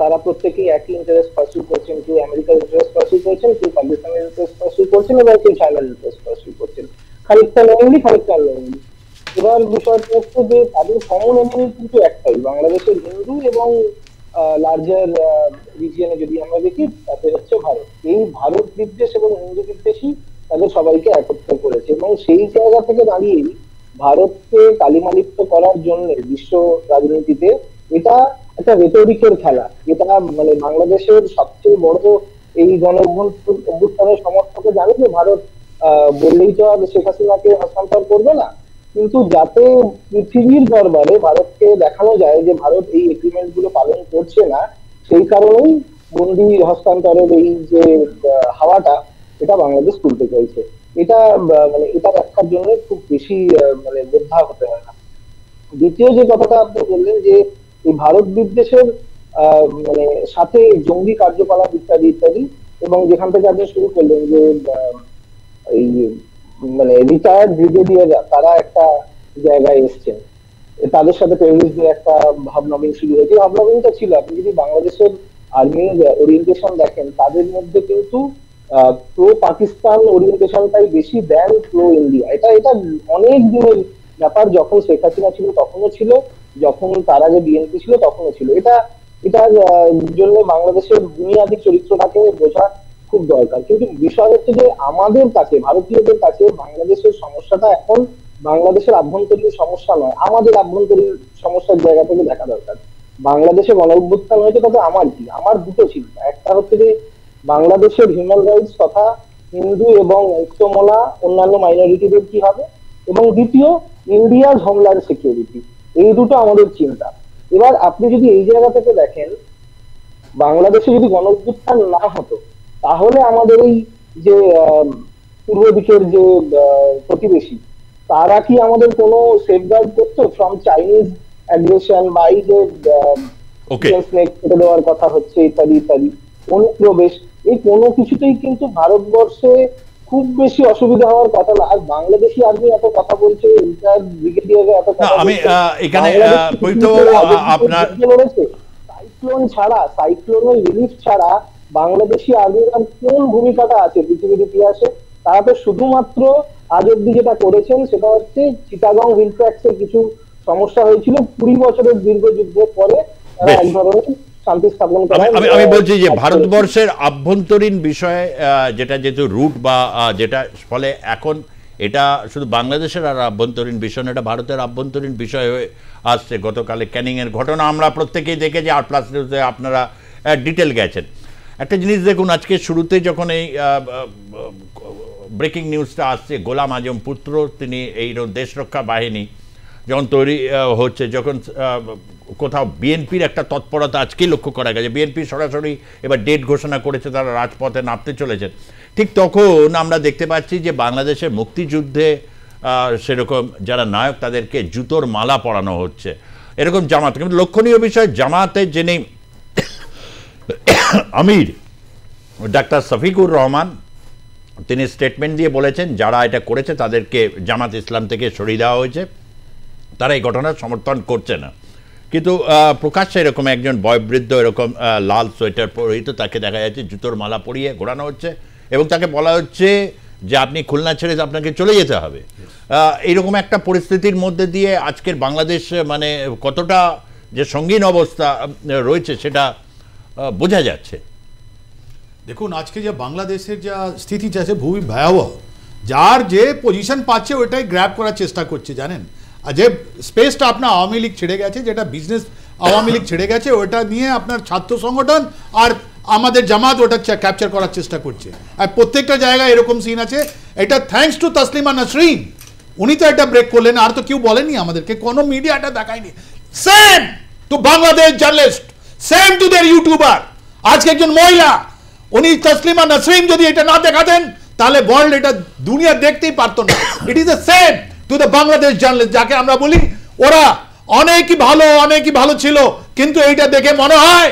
তারা প্রত্যেকেই একই ইন্টারেস্ট পার্সিউ করছেন, কেউ আমেরিকার ইন্টারেস্ট পার্সিউ করছেন, কেউ পাকিস্তানের ইন্টারেস্ট পার্সিউ করছেন, এবং কেউ চায়নার ইন্টারেস্ট পার্সিউ করছেন, খানিকটা নয়নি খানিকটা নয়নি। এবার বিষয়টা হচ্ছে যে তাদের কমন এনিমি কিন্তু একটাই, বাংলাদেশের হিন্দু এবং লার্জার রিজিয়নে যদি আমরা দেখি তাতে হচ্ছে ভারত। এই ভারত বিদ্বেষ এবং হিন্দু বিদ্বেষী তাদের সবাইকে একত্র করেছে, এবং সেই জায়গা থেকে দাঁড়িয়ে ভারতকে কালিমালিপ্ত করার জন্য বিশ্ব রাজনীতিতে এটা একটা রেটরিকের খেলা। এটা মানে বাংলাদেশের সবচেয়ে বড় এই গণ অভ্যুত্থানের সমর্থকে জানে যে ভারত বললেই তো আর শেখ হাসিনাকে হস্তান্তর করবে না, কিন্তু যাতে পৃথিবীর দরবারে ভারতকে দেখানো যায় যে ভারত এই এগ্রিমেন্ট গুলো পালন করছে না, সেই কারণেই বন্দি হস্তান্তরের এই যে হাওয়াটা এটা বাংলাদেশ তুলতে চাইছে। এটা মানে এটা ব্যাখ্যার জন্য খুব বেশি মানে যোদ্ধা হতে হয় না। দ্বিতীয় যে কথাটা আপনি বললেন যে এই ভারত বিদ্বেষের মানে সাথে জঙ্গি কার্যকলাপ ইত্যাদি ইত্যাদি, এবং যেখান থেকে আপনি শুরু করলেন যে এই মানে রিটায়ার্ড ব্রিগেডিয়াররা তারা একটা জায়গায় এসছেন, তাদের সাথে টেররিস্টদের একটা ভাবনবীন শুরু হয়েছে। ভাবনবীনটা ছিল, আপনি যদি বাংলাদেশের আর্মির ওরিয়েন্টেশন দেখেন, তাদের মধ্যে কিন্তু প্রো পাকিস্তান ওরিয়েন্টেশনটাই বেশি দেন প্রো ইন্ডিয়া। এটা এটা অনেক দিনের ব্যাপার, যখন শেখ হাসিনা ছিল তখনও ছিল, যখন তার আগে বিএনপি ছিল তখনও ছিল। এটার জন্য বাংলাদেশের বুনিয়াদী চরিত্রটাকে বোঝা খুব দরকার। কিন্তু বিষয় হচ্ছে যে আমাদের কাছে, ভারতীয়দের কাছে বাংলাদেশের সমস্যাটা এখন বাংলাদেশের আভ্যন্তরীণ সমস্যা নয়, আমাদের আভ্যন্তরীণ সমস্যার জায়গা থেকে দেখা দরকার। বাংলাদেশে গণ অভ্যুত্থান হয়েছে, তাতে আমার কি, আমার দুটো চিন্তা। একটা হচ্ছে যে বাংলাদেশের হিউম্যান রাইটস তথা হিন্দু এবং ঐক্যমলা অন্যান্য মাইনরিটিদের কি হবে, এবং দ্বিতীয় ইন্ডিয়ার হোমল্যান্ড সিকিউরিটি। এই দুটো আমাদের চিন্তা। এবার আপনি যদি এই জায়গা থেকে দেখেন, বাংলাদেশে যদি গণ অভ্যুত্থান না হতো, তাহলে আমাদের এই যে পূর্ব দিকের যে প্রতিবেশী, তারা কি আমাদের কোনো সেফগার্ড করতো ফ্রম চাইনিজ অ্যাগ্রেশন বা এই যে কেটে দেওয়ার কথা হচ্ছে ইত্যাদি ইত্যাদি, অনুপ্রবেশ, এই কোনো কিছুতেই কিন্তু ভারতবর্ষে খুব বেশি অসুবিধা হওয়ার কথা না। আর বাংলাদেশি আর্মি এত কথা বলছে, ব্রিগেডিয়ার এত কথা আমি এখানে আপনার সাইক্লোন ছাড়া, সাইক্লোনের রিলিফ ছাড়া বাংলাদেশি আর্মির কোন ভূমিকাটা আছে পৃথিবীর ইতিহাসে? তারা তো শুধুমাত্র আজ অব্দি যেটা করেছেন সেটা হচ্ছে চিটাগং হিল ট্র্যাক্সের কিছু সমস্যা হয়েছিল 20 বছরের দীর্ঘ যুদ্ধের পরে তারা এক ধরনের শান্তি স্থাপন করা। আমি বলছি যে ভারতবর্ষের আভ্যন্তরীণ বিষয়ে যেটা যেহেতু রুট বা যেটা ফলে এখন এটা শুধু বাংলাদেশের আর আভ্যন্তরীণ বিষয় না, এটা ভারতের আভ্যন্তরীণ বিষয় হয়ে আসছে। গতকালে ক্যানিংয়ের ঘটনা আমরা প্রত্যেকেই দেখেছি, আর প্লাস নিউজে আপনারা ডিটেল গেছেন। একটা জিনিস দেখুন, আজকে শুরুতে যখন এই ব্রেকিং নিউজটা আসছে, গোলাম আজম পুত্র তিনি এই দেশরক্ষা বাহিনী যখন তৈরি হচ্ছে, যখন কোথাও বিএনপির একটা তৎপরতা আজকেই লক্ষ্য করা গেছে, বিএনপি সরাসরি এবার ডেট ঘোষণা করেছে, তারা রাজপথে নামতে চলেছেন, ঠিক তখন আমরা দেখতে পাচ্ছি যে বাংলাদেশের মুক্তিযুদ্ধে সেরকম যারা নায়ক তাদেরকে জুতোর মালা পরানো হচ্ছে, এরকম জামাত। কিন্তু লক্ষণীয় বিষয়, জামাতের যিনি আমির ডাক্তার শফিকুর রহমান, তিনি স্টেটমেন্ট দিয়ে বলেছেন যারা এটা করেছে তাদেরকে জামাত ইসলাম থেকে সরিয়ে দেওয়া হয়েছে, তারা এই ঘটনার সমর্থন করছে না। কিন্তু প্রকাশ্যে এরকম একজন বয়োবৃদ্ধ এরকম লাল সোয়েটার পরিহিত তাকে দেখা যাচ্ছে জুতোর মালা পরিয়ে ঘোরানো হচ্ছে, এবং তাকে বলা হচ্ছে যে আপনি খুলনা ছেড়ে আপনাকে চলে যেতে হবে। এইরকম একটা পরিস্থিতির মধ্যে দিয়ে আজকের বাংলাদেশ মানে কতটা যে সঙ্গীন অবস্থা রয়েছে সেটা বোঝা যাচ্ছে। দেখুন, আজকে যে বাংলাদেশের যা স্থিতি আছে খুবই ভয়াবহ। যার যে পজিশন পাচ্ছে ওইটাই গ্র্যাব করার চেষ্টা করছে, জানেন। আর যে স্পেসটা আপনার আওয়ামী লীগ ছেড়ে গেছে, যেটা বিজনেস আওয়ামী লীগ ছেড়ে গেছে, ওটা নিয়ে আপনার ছাত্র সংগঠন আর আমাদের জামাত ওটা ক্যাপচার করার চেষ্টা করছে। আর প্রত্যেকটা জায়গায় এরকম সিন আছে। এটা থ্যাঙ্কস টু তসলিমা নাসরিন, উনি তো এটা ব্রেক করলেন, আর তো কেউ বলেনি আমাদেরকে, কোনো মিডিয়াটা দেখায়নি। Same to Bangladesh journalist, same to there YouTuber. আজকে একজন মহিলা, উনি তসলিমা নাসরিন যদি এটা না দেখাতেন তাহলে ওয়ার্ল্ড এটা দুনিয়া দেখতেই পারতো না। It is the same to the Bangladesh journalist, যাকে আমরা বলি ওরা অনেকই ভালো ছিল, কিন্তু এইটা দেখে মনে হয়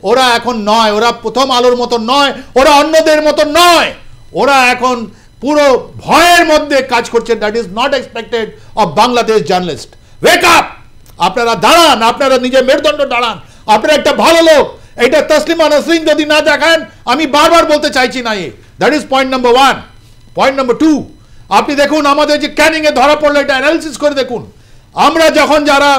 ওরা এখন নয়, ওরা প্রথম আলোর মতো নয়, ওরা অন্যদের মতো নয়, ওরা এখন পুরো ভয়ের মধ্যে কাজ করছে। That is not expected of Bangladesh journalist. Wake up, আপনারা দাঁড়ান, আপনারা নিজের মেরুদণ্ড দাঁড়ান, আপনারা একটা ভালো লোক। এটা তসলিমা নাসরিন যদি না দেখান, আমি বারবার বলতে চাইছি না। That is point number 1। Point number 2, আপনি দেখুন আমাদের যে ক্যানিং এ ধরা পড়লো, এটা অ্যানালিসিস করে দেখুন। আমরা যখন যারা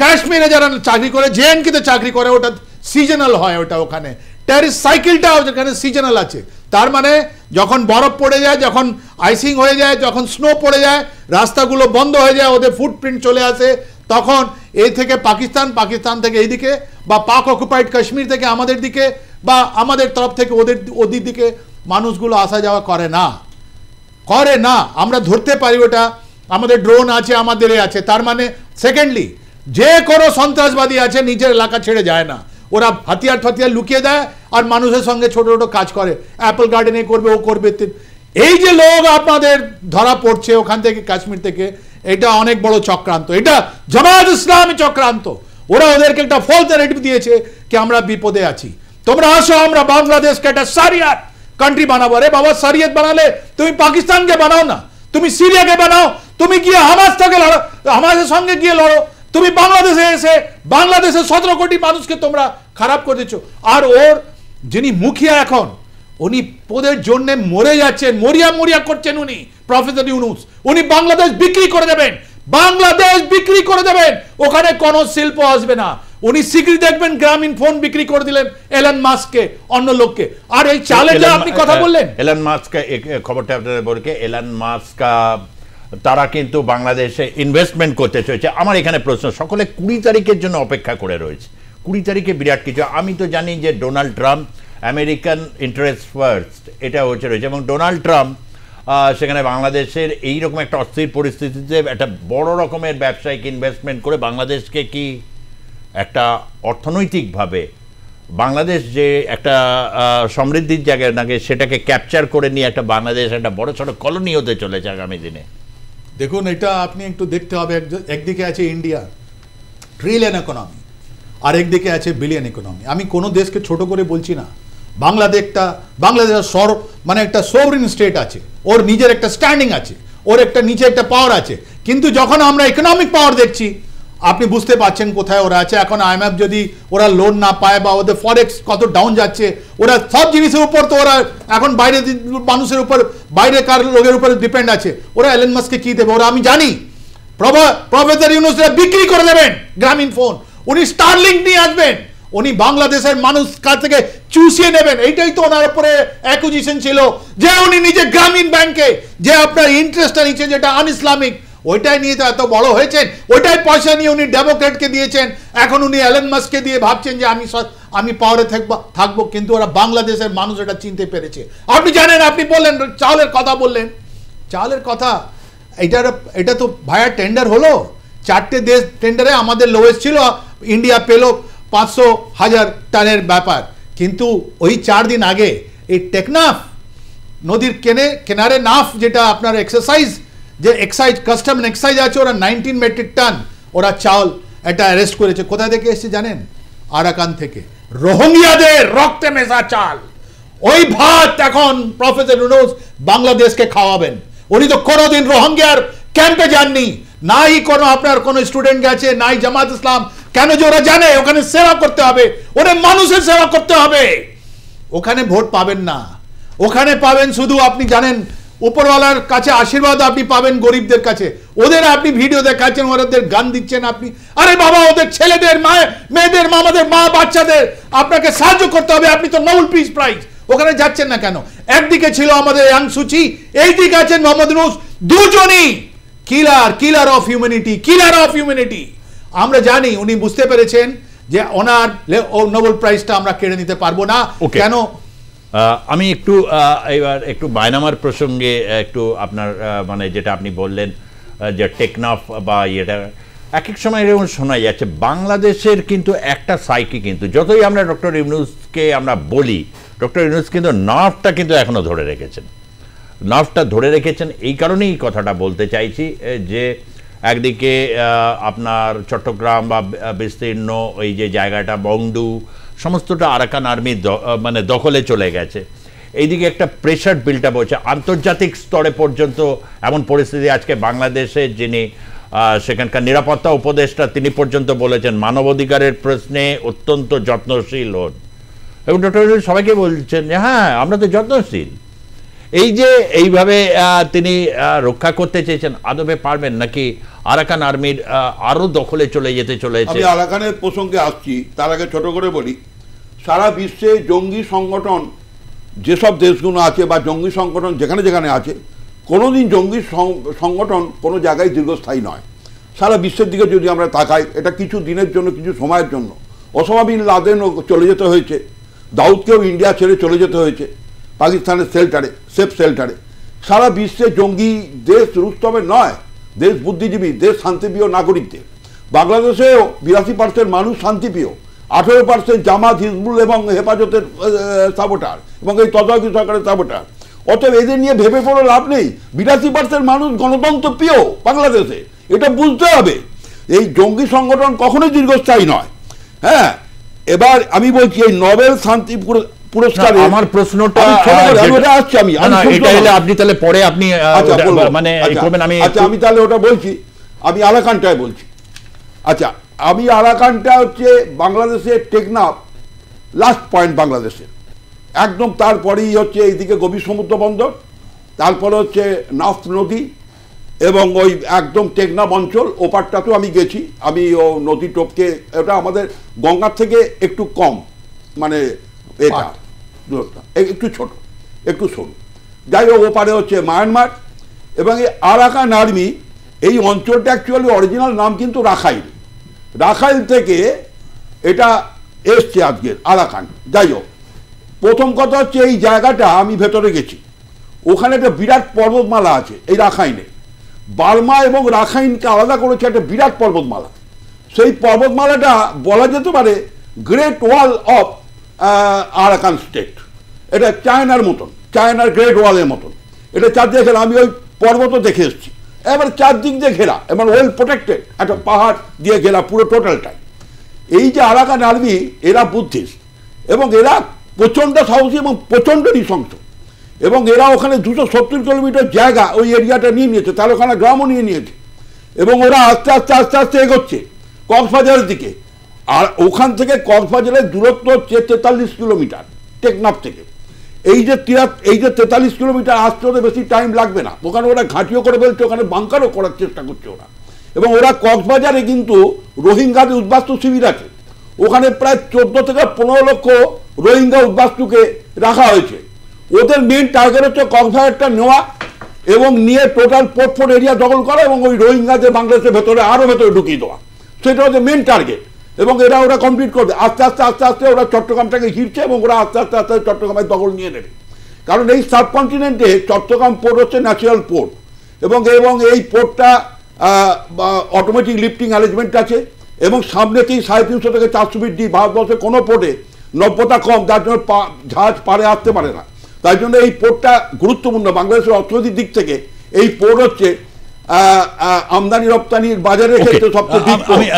কাশ্মীরে যারা চাকরি করে, জেএনকেতে চাকরি করে, ওটা সিজনাল হয়, ওটা ওখানে টেরিস সাইকেলটাও যেখানে সিজনাল আছে। তার মানে যখন বরফ পড়ে যায়, যখন আইসিং হয়ে যায়, যখন স্নো পড়ে যায়, রাস্তাগুলো বন্ধ হয়ে যায়, ওদের ফুটপ্রিন্ট চলে আসে, তখন এই থেকে পাকিস্তান, পাকিস্তান থেকে এইদিকে, বা পাক অকুপাইড কাশ্মীর থেকে আমাদের দিকে, বা আমাদের তরফ থেকে ওদের দিকে মানুষগুলো আসা যাওয়া করে না, করে না। আমরা ধরতে পারি ওটা, আমাদের ড্রোন আছে, আমাদের আছে। তার মানে সেকেন্ডলি যে কোনো সন্ত্রাসবাদী আছে নিজের এলাকা ছেড়ে যায় না, ওরা হাতিয়ার ফাতিয়ার লুকিয়ে দেয় আর মানুষের সঙ্গে ছোট ছোট কাজ করে, অ্যাপল গার্ডেনে করবে, ও করবে। এই যে লোক আপনাদের ধরা পড়ছে ওখান থেকে, কাশ্মীর থেকে, এটা অনেক বড় চক্রান্ত, এটা জামায়াত ইসলামী চক্রান্ত। ওরা ওদেরকে একটা ফলস ন্যারেটিভ দিয়েছে কি আমরা বিপদে আছি, তোমরা আসো আমরা বাংলাদেশকে একটা সারিয়াত কান্ট্রি বানাবো। আরে বাবা, সারিয়াত বানালে তুমি পাকিস্তানকে বানাও না, তুমি সিরিয়াকে বানাও, তুমি গিয়ে হামাসটাকে লড়ো, হামাসের সঙ্গে গিয়ে লড়ো। তুমি বাংলাদেশে এসে বাংলাদেশের 17 কোটি মানুষকে তোমরা খারাপ করে দিচ্ছ। আর ওর যিনি মুখিয়া এখন, উনি পদের জন্য মরে যাচ্ছেন, মরিয়া করছেন উনি, প্রফেসর ইউনূস। উনি বাংলাদেশ বিক্রি করে দেবেন, বাংলাদেশ বিক্রি করে দেবেন, ওখানে কোনো শিল্প আসবে না। উনি শীঘ্রই দেখবেন গ্রামীণ ফোন বিক্রি করে দিলেন এলন মাস্ককে, অন্য লোককে। আর এই চালের যে আপনি কথা বললেন, এলন মাস্ক, খবরটা আপনাদের বলকে, এলন মাস্ক তারা কিন্তু বাংলাদেশে ইনভেস্টমেন্ট করতে চলেছে। আমার এখানে প্রশ্ন, সকলে 20 তারিখের জন্য অপেক্ষা করে রয়েছে। 20 তারিখে বিরাট কিছু। আমি তো জানি যে Donald Trump American interest first, এটা হচ্ছে রয়েছে, এবং ডোনাল্ড ট্রাম্প সেখানে বাংলাদেশের এইরকম একটা অস্থির পরিস্থিতিতে একটা বড় রকমের ব্যবসায়িক ইনভেস্টমেন্ট করে বাংলাদেশকে কি একটা অর্থনৈতিকভাবে বাংলাদেশ যে একটা সমৃদ্ধির জায়গায় নাকি সেটাকে ক্যাপচার করে নিয়ে একটা বাংলাদেশ একটা বড় ছোট কলোনি হতে চলেছে আগামী দিনে। দেখুন, এটা আপনি একটু দেখতে হবে। একদিকে আছে ইন্ডিয়া ট্রিলিয়ন ইকোনমি, আর একদিকে আছে বিলিয়ন ইকোনমি। আমি কোনো দেশকে ছোট করে বলছি না। বাংলাদেশের মানে একটা সোভরেন স্টেট আছে, ওর নিজের একটা স্ট্যান্ডিং আছে, ওর একটা নিচে একটা পাওয়ার আছে। কিন্তু যখন আমরা ইকোনমিক পাওয়ার দেখছি, আপনি বুঝতে পারছেন কোথায় ওরা আছে। এখন IMF যদি ওরা লোন না পায়, বা ওদের ফরেক্স কত ডাউন যাচ্ছে, ওরা সব জিনিসের উপর তো ওরা এখন বাইরে মানুষের উপর, বাইরেকার লোকের উপর ডিপেন্ড আছে। ওরা এলন মাস্ককে কি দেবে? ওরা, আমি জানি প্রফেসর ইউনূস বিক্রি করে দেবেন গ্রামীণ ফোন, উনি স্টারলিংক নিয়ে আসবেন, উনি বাংলাদেশের মানুষ কাছ থেকে চুষিয়ে নেবেন। এইটাই তো ওনার উপরে অ্যাকুজিশন ছিল, যে উনি নিজে গ্রামীণ ব্যাংকে যে আপনার ইন্টারেস্টটা নিচ্ছেন, যেটা আন ইসলামিক, ওইটাই নিয়ে তো এত বড় হয়েছেন, ওইটাই পয়সা নিয়ে উনি ডেমোক্রেটকে দিয়েছেন। এখন উনি এলন মাস্ককে দিয়ে ভাবছেন যে আমি পাওয়ারে থাকবো, কিন্তু ওরা বাংলাদেশের মানুষ এটা চিনতে পেরেছে। আপনি জানেন, আপনি বললেন চালের কথা, বললেন চালের কথা, এটা তো ভায়া টেন্ডার হলো, 4টে দেশ টেন্ডারে, আমাদের লোয়েস্ট ছিল, ইন্ডিয়া পেল 500,000 টনের ব্যাপার। কিন্তু ওই 4 দিন আগে এই টেকনাফ নদীর কেনারে নাফ, যেটা আপনার এক্সারসাইজ, যে এক্সাইজ কাস্টম এক্সাইজ আছে, ওরা 19 মেট্রিক টন ওরা চাল এটা অ্যারেস্ট করেছে। কোথা থেকে এসেছে জানেন? আরাকান থেকে, রোহিঙ্গিয়াদের রক্তে মেশা চাল। ওই ভাত এখন প্রফেসর ইউনূস বাংলাদেশকে খাওয়াবেন। উনি তো কোনোদিন রোহিঙ্গিয়ার ক্যাম্পে যাননি, নাই কোনো আপনার কোনো স্টুডেন্ট গেছে, নাই জামাত ইসলাম। কেন? যে ওরা জানে ওখানে সেবা করতে হবে, ওদের মানুষের সেবা করতে হবে। ওখানে ভোট পাবেন না, ওখানে পাবেন শুধু, আপনি জানেন, উপরওয়ালার কাছে আশীর্বাদ আপনি পাবেন গরিবদের কাছে। ওদের আপনি ভিডিও দেখাচ্ছেন, ওদের গান দিচ্ছেন আপনি। আরে বাবা, ওদের ছেলেদের, মেয়েদের, আমাদের মা বাচ্চাদের আপনাকে সাহায্য করতে হবে। আপনি তো নোবেল পিস প্রাইজ, ওখানে যাচ্ছেন না কেন? একদিকে ছিল আমাদের ইয়াং সুচি, এইদিকে আছেন মোহাম্মদ ইউনূস, দুজনই কিলার অফ হিউম্যানিটি। আমরা জানি উনি বুঝতে পেরেছেন যে ওনার নোবেল প্রাইজটা আমরা কেড়ে নিতে পারবো না। কেন? আমি একটু এবার একটু বায়নামার প্রসঙ্গে একটু আপনার মানে যেটা আপনি বললেন যে টেকনাফ বা এটা এক এক সময় এরকম শোনা যাচ্ছে বাংলাদেশের কিন্তু একটা সাইকি, কিন্তু যতই আমরা ডক্টর ইউনূসকে আমরা বলি, ডক্টর ইউনূস কিন্তু নার্ভটা কিন্তু এখনো ধরে রেখেছেন। এই কারণেই কথাটা বলতে চাইছি যে একদিকে আপনার চট্টগ্রাম বা বিস্তীর্ণ ওই যে জায়গাটা বংডু, সমস্তটা আরাকান আর্মির মানে দখলে চলে গেছে। এইদিকে একটা প্রেশার বিল্ট আপ হচ্ছে আন্তর্জাতিক স্তরে পর্যন্ত। এমন পরিস্থিতি আজকে বাংলাদেশে যিনি সেখানকার নিরাপত্তা উপদেষ্টা তিনি পর্যন্ত বলেছেন মানবাধিকারের প্রশ্নে অত্যন্ত যত্নশীল হন, এবং ডক্টর সবাইকে বলছেন যে হ্যাঁ আমরা তো যত্নশীল। এই যে এইভাবে তিনি রক্ষা করতে চেয়েছেন, আদবে পারবেন নাকি আরাকান আর্মির আরো দখলে চলে যেতে চলেছে? আমি আরাকানের প্রসঙ্গে আসছি, তার আগে ছোট করে বলি, সারা বিশ্বে জঙ্গি সংগঠন যেসব দেশগুলো আছে বা জঙ্গি সংগঠন যেখানে যেখানে আছে, কোনোদিন জঙ্গি সংগঠন কোনো জায়গায় দীর্ঘস্থায়ী নয়। সারা বিশ্বের দিকে যদি আমরা তাকাই, এটা কিছু দিনের জন্য, কিছু সময়ের জন্য। ওসামা বিন লাদেনও চলে যেতে হয়েছে, দাউদকেও ইন্ডিয়া ছেড়ে চলে যেতে হয়েছে পাকিস্তানের শেল্টারে, সেফ শেল্টারে। সারা বিশ্বে জঙ্গি দেশ রুস্তমের নয়, দেশ বুদ্ধিজীবী, দেশ শান্তিপ্রিয় নাগরিকদের। বাংলাদেশেও 82% মানুষ শান্তিপ্রিয়, 18% জামাত, হিজবুল এবং হেফাজতের সাবোটার এবং এই তদারকি সরকারের সাবোটার। অতএব এদের নিয়ে ভেবে পড়ে লাভ নেই। 82% মানুষ গণতন্ত্র প্রিয় বাংলাদেশে, এটা বুঝতে হবে। এই জঙ্গি সংগঠন কখনোই দীর্ঘস্থায়ী নয়। হ্যাঁ, এবার আমি বলছি এই নোবেল শান্তি পুরস্কার, আমার প্রশ্নটা আপনি তাহলে পরে আপনি মানে আমি তাহলে ওটা বলছি, আমি আরাকানটায় বলছি। আচ্ছা, আমি আরাকানটা হচ্ছে বাংলাদেশের টেকনাফ লাস্ট পয়েন্ট বাংলাদেশের একদম, তারপরেই হচ্ছে এইদিকে গভীর সমুদ্র বন্দর, তারপরে হচ্ছে নাফ নদী এবং ওই একদম টেকনাফ অঞ্চল। ওপারটাতেও আমি গেছি, আমি ও নদী টপকে, ওটা আমাদের গঙ্গার থেকে একটু কম, মানে এটা একটু ছোট, একটু সরু। যাই হোক, ওপারে হচ্ছে মায়ানমার এবং এই আরাকান আর্মি, এই অঞ্চলটা অ্যাকচুয়ালি অরিজিনাল নাম কিন্তু রাখাইন। রাখাইন থেকে এটা এসছে আজকের আরাকান। যাই হোক, প্রথম কথা হচ্ছে এই জায়গাটা আমি ভেতরে গেছি, ওখানে একটা বিরাট পর্বতমালা আছে এই রাখাইনে। বার্মা এবং রাখাইনকে আলাদা করেছে একটা বিরাট পর্বতমালা। সেই পর্বতমালাটা বলা যেতে পারে great wall of Arakan state. এটা চায়নার মতন, চায়নার গ্রেট ওয়ালের মতন। এটা চারদিকে ঘেরা, আমি ওই পর্বতও দেখে এসেছি। এবার চারদিক দিয়ে ঘেরা, এবার ওয়েল প্রোটেক্টেড, একটা পাহাড় দিয়ে ঘেরা পুরো টোটালটাই। এই যে আরাকান আর্মি, এরা বুদ্ধিস্ট এবং এরা প্রচণ্ড সাহসী এবং প্রচণ্ড নৃশংস, এবং এরা ওখানে 270 কিলোমিটার জায়গা ওই এরিয়াটা নিয়ে নিয়েছে, তাহলে ওখানে গ্রামও নিয়ে নিয়েছে। এবং ওরা আস্তে আস্তে আস্তে আস্তে এগোচ্ছে কক্সবাজারের দিকে। আর ওখান থেকে কক্সবাজারের দূরত্ব হচ্ছে 43 কিলোমিটার টেকনাফ থেকে। এই যে 43 কিলোমিটার আসতে ওদের বেশি টাইম লাগবে না। ওখানে ওরা ঘাঁটিও করে ফেলছে, ওখানে বাংকারও করার চেষ্টা করছে ওরা। এবং ওরা কক্সবাজারে কিন্তু রোহিঙ্গাদের উদ্বাস্তু শিবির আছে, ওখানে প্রায় 14 থেকে 15 লক্ষ রোহিঙ্গা উদ্বাস্তুকে রাখা হয়েছে। ওদের মেন টার্গেট হচ্ছে কক্সবাজারটা নেওয়া এবং নিয়ে টোটাল পোর্ট এরিয়া দখল করা এবং ওই রোহিঙ্গাদের বাংলাদেশের ভেতরে আরও ভেতরে ঢুকিয়ে দেওয়া, সেটা হচ্ছে মেন টার্গেট। এবং ওরা কমপ্লিট করবে আস্তে আস্তে আস্তে আস্তে। ওরা চট্টগ্রামটাকে ঘিরছে এবং ওরা আস্তে আস্তে আস্তে চট্টগ্রামের দখল নিয়ে নেবে। কারণ এই সাবকন্টিনেন্টে চট্টগ্রাম পোর্ট হচ্ছে ন্যাচারাল পোর্ট, এবং এই পোর্টটা অটোমেটিক লিফটিং অ্যারেঞ্জমেন্ট আছে এবং সামনেতেই 350 থেকে 400 ফিট ডিপ। ভারতবর্ষের কোনো পোর্টে নব্যতা কম, যার জন্য জাহাজ পারে আসতে পারে না। তাই জন্য এই পোর্টটা গুরুত্বপূর্ণ বাংলাদেশের অর্থনৈতিক দিক থেকে। এই পোর্ট হচ্ছে আমদানি রপ্তানির বাজারের ক্ষেত্রে সবচেয়ে।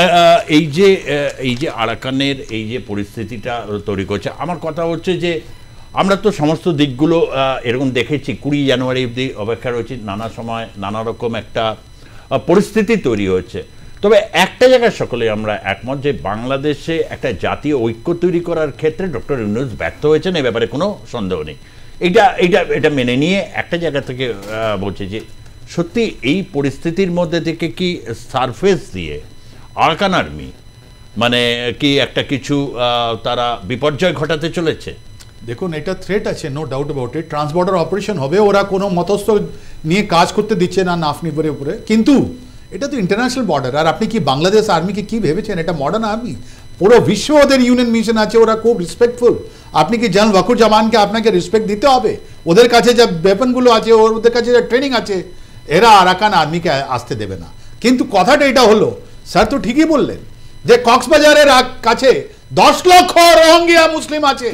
এই যে আরাকানের এই যে পরিস্থিতিটা তৈরি করছে, আমার কথা হচ্ছে যে আমরা তো সমস্ত দিকগুলো এরকম দেখেছি। 20 জানুয়ারি অবধি অপেক্ষা রয়েছে, নানা সময় নানা রকম একটা পরিস্থিতি তৈরি হচ্ছে। তবে একটা জায়গায় সকলে আমরা একমত যে বাংলাদেশে একটা জাতীয় ঐক্য তৈরি করার ক্ষেত্রে ডক্টর ইউনূস ব্যর্থ হয়েছেন, এ ব্যাপারে কোনো সন্দেহ নেই। এটা মেনে নিয়ে একটা জায়গা থেকে বলছে যে সত্যি এই পরিস্থিতির মধ্যে থেকে কি সারফেস দিয়ে আরাকান আর্মি মানে কি একটা কিছু তারা বিপর্যয় ঘটাতে চলেছে? দেখুন, এটা থ্রেট আছে, no doubt about it. Transborder operation হবে, ওরা কোনো মতস্থ নিয়ে কাজ করতে দিচ্ছে না নাফনিপুরের উপরে, কিন্তু এটা তো ইন্টারন্যাশনাল বর্ডার। আর আপনি কি বাংলাদেশ আর্মিকে কি ভেবেছেন? এটা মডার্ন আর্মি, পুরো বিশ্ব ওদের ইউনিয়ন মিশন আছে, ওরা খুব রেসপেক্টফুল। আপনি কি জেনারেল ওয়াকুর জামানকে আপনাকে রেসপেক্ট দিতে হবে? ওদের কাছে যে ওয়েপনগুলো আছে, ওদের কাছে যে ট্রেনিং আছে, এরা আরাকান আর্মিকে আসতে দেবে না। কিন্তু কথাটা এটা হলো, স্যার তো ঠিকই বললেন যে কক্সবাজারের কাছে 10 লক্ষ রোহিঙ্গা মুসলিম আছে।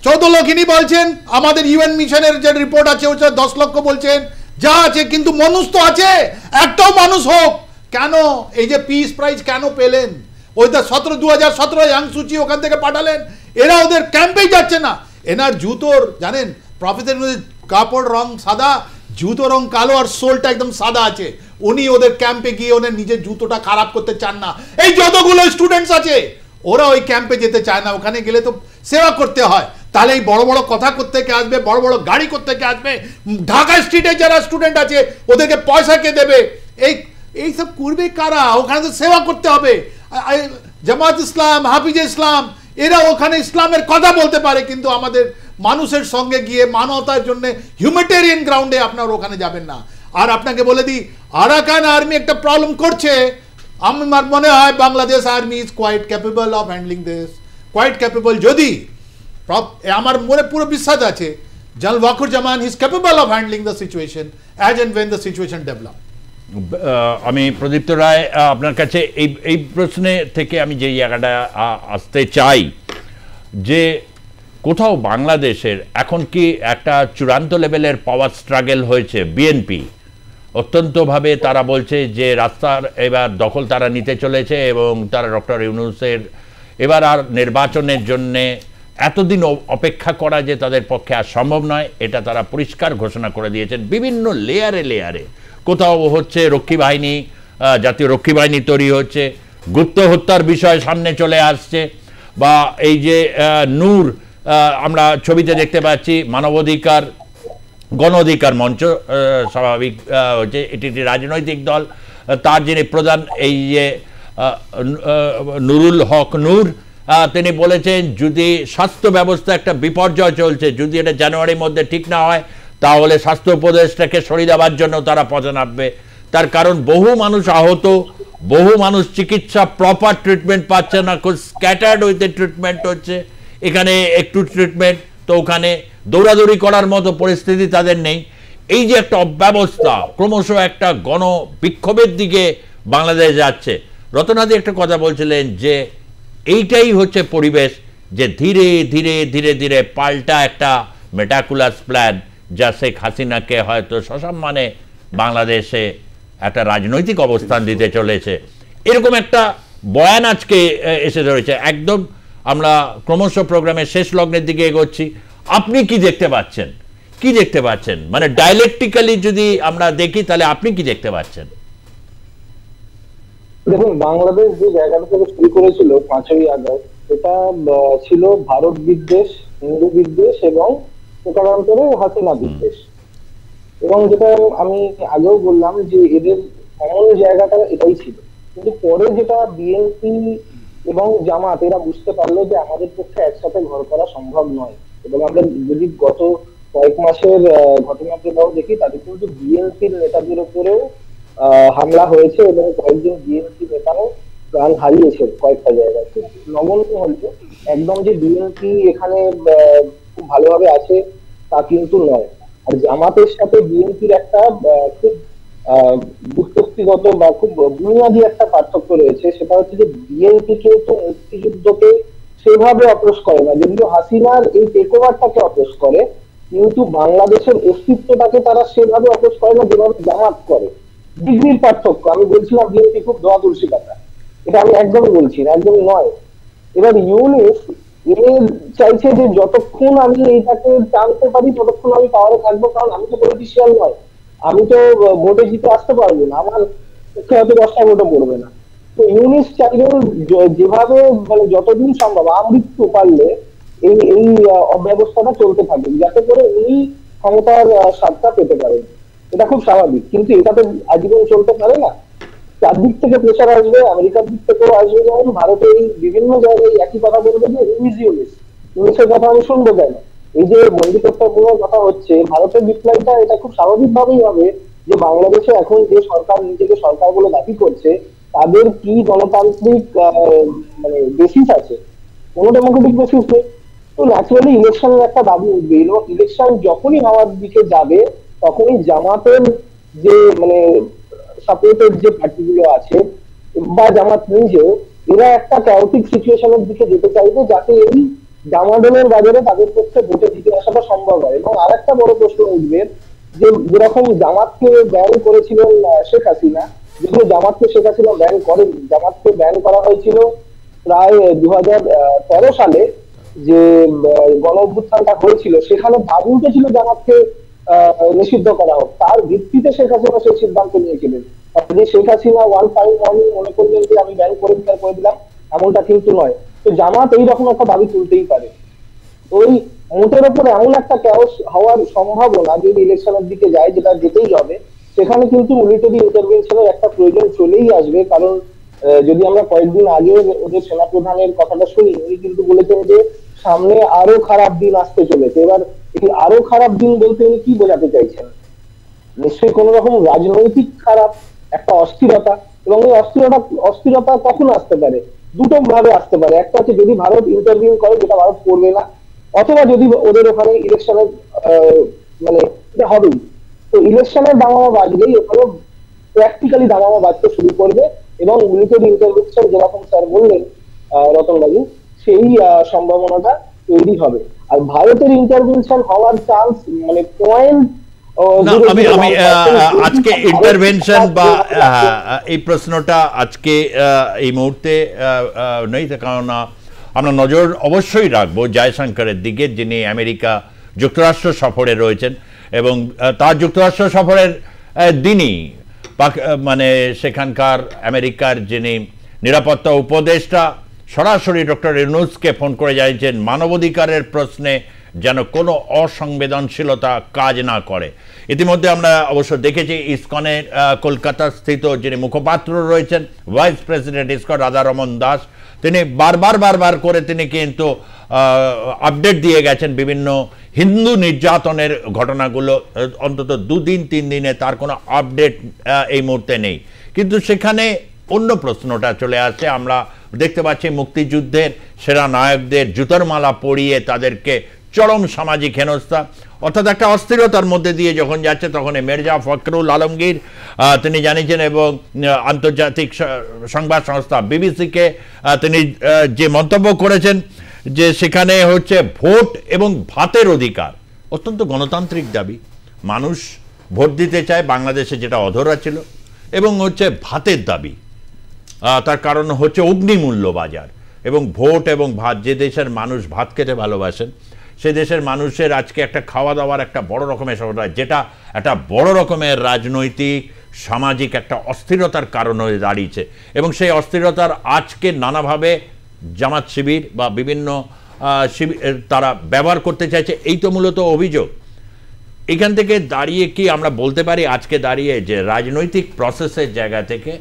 14 লক্ষ ইনি বলছেন, আমাদের ইউএন মিশনের যে রিপোর্ট আছে ওটা 10 লক্ষ বলছেন, যা আছে। কিন্তু মানুষ তো আছে, একটাও মানুষ হোক কেন? এই যে পিস প্রাইজ কেন পেলেন? ওই তো 2017 ইয়াং সুচি ওখান থেকে পাঠালেন, এরা ওদের ক্যাম্পেই যাচ্ছে না। এনার জুতোর জানেন প্রফেসর কাপড় রং সাদা, জুতো রং কালো, আর সোলটা একদম সাদা আছে। উনি ওদের ক্যাম্পে গিয়ে ওদের নিজের জুতোটা খারাপ করতে চান না। এই যতগুলো স্টুডেন্টস আছে ওরা ওই ক্যাম্পে যেতে চায় না, ওখানে গেলে তো সেবা করতে হয়। তাহলে এই বড় বড় কথা করতে কে আসবে, বড় বড় গাড়ি করতে কে আসবে, ঢাকা স্ট্রিটে যারা স্টুডেন্ট আছে ওদেরকে পয়সা কে দেবে, এই সব করবে কারা? ওখানে তো সেবা করতে হবে। জামাত ইসলাম, হাফিজ ইসলাম এরা ওখানে ইসলামের কথা বলতে পারে, কিন্তু আমাদের মানুষের সঙ্গে গিয়ে মানবতার জন্য হিউম্যানিটেরিয়ান গ্রাউন্ডে আপনার ওখানে যাবেন না। আর আপনাকে বলে দিই, আরাকান আর্মি একটা প্রবলেম করছে। আমার মনে হয় Bangladesh army is quite capable of handling this, quite capable. যদি আমার মনে পুরো বিশ্বাস আছে general Wakeruzzaman he is capable of handling the situation as and when the situation develop. আমি প্রদীপ্ত রায় আপনার কাছে এই প্রশ্নে থেকে আমি যে জায়গাটা আসতে চাই, যে কোথাও বাংলাদেশের এখন কি একটা চূড়ান্ত লেভেলের পাওয়ার স্ট্রাগল হয়েছে? বিএনপি অত্যন্তভাবে তারা বলছে যে রাস্তার এবার দখল তারা নিতে চলেছে, এবং তারা ডক্টর ইউনূসের এবার আর নির্বাচনের জন্যে এতদিন অপেক্ষা করা যে তাদের পক্ষে আর সম্ভব নয়, এটা তারা পরিষ্কার ঘোষণা করে দিয়েছেন বিভিন্ন লেয়ারে লেয়ারে। কোথাও হচ্ছে রক্ষী বাহিনী, জাতীয় রক্ষী বাহিনী তৈরি হচ্ছে, গুপ্ত হত্যার বিষয় সামনে চলে আসছে, বা এই যে নূর আমরা ছবিতে দেখতে পাচ্ছি মানবাধিকার গণ অধিকার মঞ্চ, স্বাভাবিক হচ্ছে এটি একটি রাজনৈতিক দল, তার যিনি প্রধান এই যে নুরুল হক নূর, তিনি বলেছেন যদি স্বাস্থ্য ব্যবস্থা একটা বিপর্যয় চলছে, যদি এটা জানুয়ারির মধ্যে ঠিক না হয় তাহলে স্বাস্থ্য উপদেষ্টাকে সরিয়ে দেওয়ার জন্য তারা পথে নামবে। তার কারণ বহু মানুষ আহত, বহু মানুষ চিকিৎসা প্রপার ট্রিটমেন্ট পাচ্ছে না, খুব স্ক্যাটার্ড উইথ ট্রিটমেন্ট হচ্ছে। এখানে একটু ট্রিটমেন্ট তো ওখানে দৌড়াদৌড়ি করার মতো পরিস্থিতি তাদের নেই। এই যে একটা অব্যবস্থা, ক্রমশ একটা গণ বিক্ষোভের দিকে বাংলাদেশ যাচ্ছে। রতনাদি একটা কথা বলছিলেন যে এইটাই হচ্ছে পরিবেশ, যে ধীরে ধীরে ধীরে ধীরে পাল্টা একটা মেটাকুলাস প্ল্যান, যা শেখ হাসিনাকে হয়তো সসম্মানে বাংলাদেশে একটা রাজনৈতিক অবস্থান দিতে চলেছে, এরকম একটা বয়ান আজকে এসে ধরেছে। একদম আমরা ক্রমশ প্রোগ্রামের শেষ লগ্নের দিকে এগোচ্ছি। আপনি কি দেখতে পাচ্ছেন, কি দেখতে পাচ্ছেন, মানে ডায়ালেকটিক্যালি যদি আমরা দেখি তাহলে আপনি কি দেখতে পাচ্ছেন? দেখুন, বাংলাদেশ যে জায়গাটা থেকে শুরু করেছিল 5ই আগস্ট, এটা ছিল ভারত বিদ্বেষ, হিন্দু বিদ্বেষ এবং প্রকারান্তরে হাসিনা বিদ্বেষ। এবং যেটা আমি আগেও বললাম যে এদের কমন জায়গাটা এটাই ছিল। কিন্তু পরে যেটা বিএনপি এবং জামাত এরা বুঝতে পারলো যে আমাদের পক্ষে একসাথে ঘর করা সম্ভব নয়, এবং আমরা যদি গত কয়েক মাসের ঘটনা প্রবাহ দেখি তাদের কিন্তু বিএনপির নেতাদের উপরেও হামলা হয়েছে, এবং কয়েকজন বিএনপি নেতাও প্রাণ হারিয়েছে কয়েকটা জায়গায়। নগণ্য হলেও একদম যে বিএনপি এখানে খুব ভালোভাবে আছে তা কিন্তু নয়। আর জামাতের সাথে বিএনপির একটা খুব ব্যক্তিগত বা খুব বুনিয়াদী একটা পার্থক্য রয়েছে, সেটা হচ্ছে যে বিএনপি কিন্তু মুক্তিযুদ্ধকে সেভাবে অপ্রোচ করে না, যদিও হাসিনার এই টেক ওভারটাকে অপ্রোচ করে, কিন্তু বাংলাদেশের অস্তিত্বটাকে তারা সেভাবে অপ্রোচ করে না যেভাবে জামাত করে। ডিগ্রির পার্থক্য। আমি বলছিলাম বিএনপি খুব দূরদর্শী কথা, এটা আমি একদমই বলছি না, একদমই নয়। এবার ইউনিস চাইছে যে যতক্ষণ আমি এইটাকে জানতে পারি ততক্ষণ আমি পাওয়ারে থাকবো, কারণ আমি তো পলিটিশিয়ান নয়, আমি তো ভোটে জিতে আসতে পারবো না, আমার পক্ষে হয়তো 10টা ভোটও পড়বে না। তো ইউনিস চাইলেও যেভাবে মানে যতদিন সম্ভব আমৃত্যু পারলে এই অব্যবস্থাটা চলতে থাকবে, যাতে করে উনি ক্ষমতার স্বাদটা পেতে পারেন। এটা খুব স্বাভাবিক, কিন্তু এটা তো আজীবন চলতে পারে না। চারদিক থেকে প্রেশার আসবে, আমেরিকার দিক থেকেও আসবে, যেমন ভারতে এই বিভিন্ন জায়গায় একই কথা বলবে যে ইউনিসের কথা আমি শুনবো কেন। এই যে বন্দিকর্তামূলক কথা হচ্ছে, ভারতের বিপ্লবটা এটা খুব স্বাভাবিকভাবেই হবে যে বাংলাদেশে এখন যে সরকার নিজেকে সরকার বলে দাবি করছে তাদের কি গণতান্ত্রিক মানে বেসিস আছে? কোনো ডেমোক্রেটিক বেসিস নেই। তো ন্যাচুরালি ইলেকশনের একটা দাবি উঠবে, এবং ইলেকশন যখনই হওয়ার দিকে যাবে তখনই জামাতের যে মানে সাপোর্টেড যে পার্টিগুলো আছে বা জামাত নিজেও, এরা একটা ক্যাওটিক সিচুয়েশনের দিকে যেতে চাইবে যাতে এই জামাডলের বাজারে তাদের পক্ষে ভোটে জিতে আসাটা সম্ভব হয়। এবং আর একটা বড় প্রশ্ন উঠবে যে যেরকম জামাতকে ব্যান করেছিলেন শেখ হাসিনা, যেগুলো জামাতকে শেখ হাসিনা ব্যান করেন, জামাতকে ব্যান করা হয়েছিল প্রায় 2013 সালে যে গণ অভ্যুত্থানটা হয়েছিল, সেখানে দাবি উঠেছিল জামাতকে নিষিদ্ধ করা হোক। তার ভিত্তিতে শেখ হাসিনা সেই সিদ্ধান্ত নিয়েছিলেন। Sheikh Hasina one fine morning মনে করলেন যে আমি ব্যান করে দিলাম, এমনটা কিন্তু নয়। তো জামাত এইরকম একটা দাবি তুলতেই পারে। ওই মোটের উপরে এমন একটা ক্যাওস হওয়ার সম্ভাবনা যদি ইলেকশনের দিকে যায়, যেটা যেতেই হবে, সেখানে কিন্তু মিলিটারি ইন্টারভেনশনের একটা প্রয়োজন চলেই আসবে। কারণ যদি আমরা কয়েকদিন আগে ওদের সেনাপ্রধানের কথাটা শুনি, উনি কিন্তু বলেছেন যে সামনে আরো খারাপ দিন আসতে চলেছে। এবার এই আরো খারাপ দিন বলতে উনি কি বোঝাতে চাইছেন? নিশ্চয়ই কোন রকম রাজনৈতিক খারাপ একটা অস্থিরতা, এবং এই অস্থিরতা কখন আসতে পারে? দুটো ভাবে আসতে পারে। একটা হচ্ছে যদি ভারত ইন্টারভিউ করে, যেটা ভারত করবে না, অথবা যদি ওদের ওখানে ইলেকশনের মানে এটা হবেই, তো ইলেকশনের দামামা বাজলেই ওখানে প্র্যাকটিক্যালি দামামা বাজতে শুরু করবে, এবং মিলিটারি ইন্টারভেনশন যেরকম স্যার বললেন রতনবাবু, সেই সম্ভাবনাটা তৈরি হবে। আর ভারতের ইন্টারভেনশন হওয়ার চান্স মানে পয়েন্ট আমি আজকে ইন্টারভেনশন বা এই প্রশ্নটা আজকে এই মুহূর্তে নেই, কারণ আমরা নজর অবশ্যই রাখবো জয়শঙ্করের দিকে, যিনি আমেরিকা যুক্তরাষ্ট্র সফরে রয়েছেন, এবং তার যুক্তরাষ্ট্র সফরের দিনই মানে সেখানকার আমেরিকার যিনি নিরাপত্তা উপদেষ্টা সরাসরি ডক্টর ইউনূসকে ফোন করে জানিয়েছেন মানবাধিকারের প্রশ্নে যেন কোনো অসংবেদনশীলতা কাজ না করে। ইতিমধ্যে আমরা অবশ্য দেখেছি ইসকনের কলকাতা স্থিত যিনি মুখপাত্র রয়েছেন, vice president ISKCON Radharaman Das, তিনি বারবার করে তিনি কিন্তু আপডেট দিয়ে গেছেন বিভিন্ন হিন্দু নির্যাতনের ঘটনাগুলো। অন্তত 2 দিন 3 দিনে তার কোনো আপডেট এই মুহূর্তে নেই। কিন্তু সেখানে অন্য প্রশ্নটা চলে আসছে। আমরা দেখতে পাচ্ছি মুক্তিযুদ্ধের সেরা নায়কদের জুতোর মালা পরিয়ে তাদেরকে চরম সামাজিক হেনস্থা, অর্থাৎ একটা অস্থিরতার মধ্যে দিয়ে যখন যাচ্ছে, তখন মির্জা ফখরুল আলমগীর তিনি জানিয়েছেন, এবং আন্তর্জাতিক সংবাদ সংস্থা বিবিসিকে তিনি যে মন্তব্য করেছেন যে সেখানে হচ্ছে ভোট এবং ভাতের অধিকার অত্যন্ত গণতান্ত্রিক দাবি, মানুষ ভোট দিতে চায় বাংলাদেশে, যেটা অধরা ছিল, এবং হচ্ছে ভাতের দাবি, তার কারণ হচ্ছে অগ্নিমূল্য বাজার, এবং ভোট এবং ভাত, যে দেশের মানুষ ভাত খেতে ভালোবাসেন সে দেশের মানুষের আজকে একটা খাওয়া দাওয়ার একটা বড় রকমের সমস্যা, যেটা একটা বড় রকমের রাজনৈতিক সামাজিক একটা অস্থিরতার কারণ হয়ে দাঁড়িয়েছে। এবং সেই অস্থিরতার আজকে নানাভাবে জামাত শিবির বা বিভিন্ন শিবির তারা ব্যবহার করতে চাইছে, এই তো মূলত অভিযোগ। এখান থেকে দাঁড়িয়ে কি আমরা বলতে পারি আজকে দাঁড়িয়ে যে রাজনৈতিক প্রসেসের জায়গা থেকে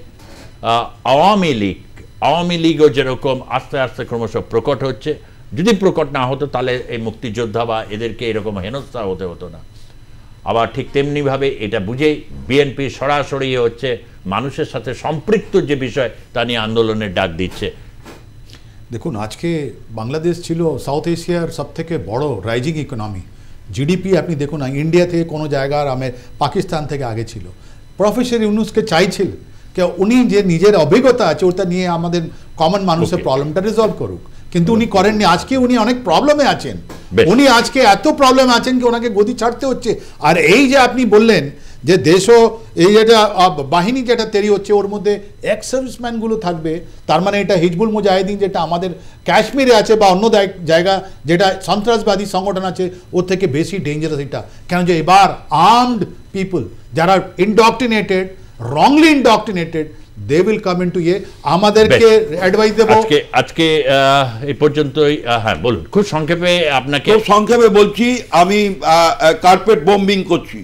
আওয়ামী লীগও যেরকম আস্তে আস্তে ক্রমশ প্রকট হচ্ছে, যদি প্রকট না হতো তাহলে এই মুক্তিযোদ্ধা বা এদেরকে এরকম হেনস্থা হতো না। আবার ঠিক তেমনিভাবে এটা বুঝেই বিএনপি সরাসরি হচ্ছে মানুষের সাথে সম্পৃক্ত যে বিষয় তা নিয়ে আন্দোলনের ডাক দিচ্ছে। দেখুন, আজকে বাংলাদেশ ছিল সাউথ এশিয়ার সবথেকে বড় রাইজিং ইকোনমি। জিডিপি আপনি দেখুন না, ইন্ডিয়া থেকে কোনো জায়গার পাকিস্তান থেকে আগে ছিল। প্রফেসর ইউনূসকে চাইছিল যে উনি যে নিজের অভিজ্ঞতা আছে ওটা নিয়ে আমাদের কমন মানুষের প্রবলেমটা রিজলভ করুক, কিন্তু উনি করেননি। আজকে উনি অনেক প্রবলেমে আছেন, উনি আজকে এত প্রবলেম আছেন কি ওনাকে গদি ছাড়তে হচ্ছে। আর এই যে আপনি বললেন যে দেশও এই যেটা বাহিনী যেটা তৈরি হচ্ছে ওর মধ্যে এক্স সার্ভিসম্যানগুলো থাকবে, তার মানে এটা হিজবুল মুজাহিদিন যেটা আমাদের কাশ্মীরে আছে বা অন্য জায়গা যেটা সন্ত্রাসবাদী সংগঠন আছে ওর থেকে বেশি ডেঞ্জারাস এটা। কেন যে এবার আর্মড পিপল যারা indoctrinated, wrongly indoctrinated, they will come into আমাদেরকে অ্যাডভাইস দেব। আজকে এই পর্যন্তই। হ্যাঁ বলুন, খুব সংক্ষেপে আপনাকে। খুব সংক্ষেপে বলছি, আমি কার্পেট বম্বিং করছি।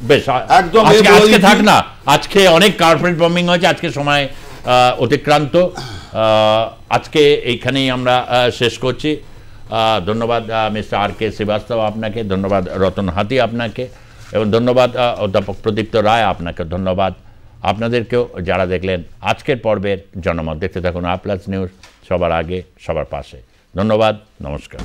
বেশ, একদম আজকে থাক না, আজকে অনেক কার্পেট বম্বিং হয়েছে, আজকে সময় অতিক্রান্ত। আজকে এইখানেই আমরা শেষ করছি। ধন্যবাদ মিস্টার আর কে শ্রীবাস্তব আপনাকে, ধন্যবাদ রতন হাতি আপনাকে, এবং ধন্যবাদ অধ্যাপক প্রদীপ্ত রায় আপনাকে, ধন্যবাদ আপনাদেরকেও যারা দেখলেন আজকের পর্বের জনমত। দেখতে থাকুন আপ্লাস নিউজ, সবার আগে সবার পাশে। ধন্যবাদ, নমস্কার।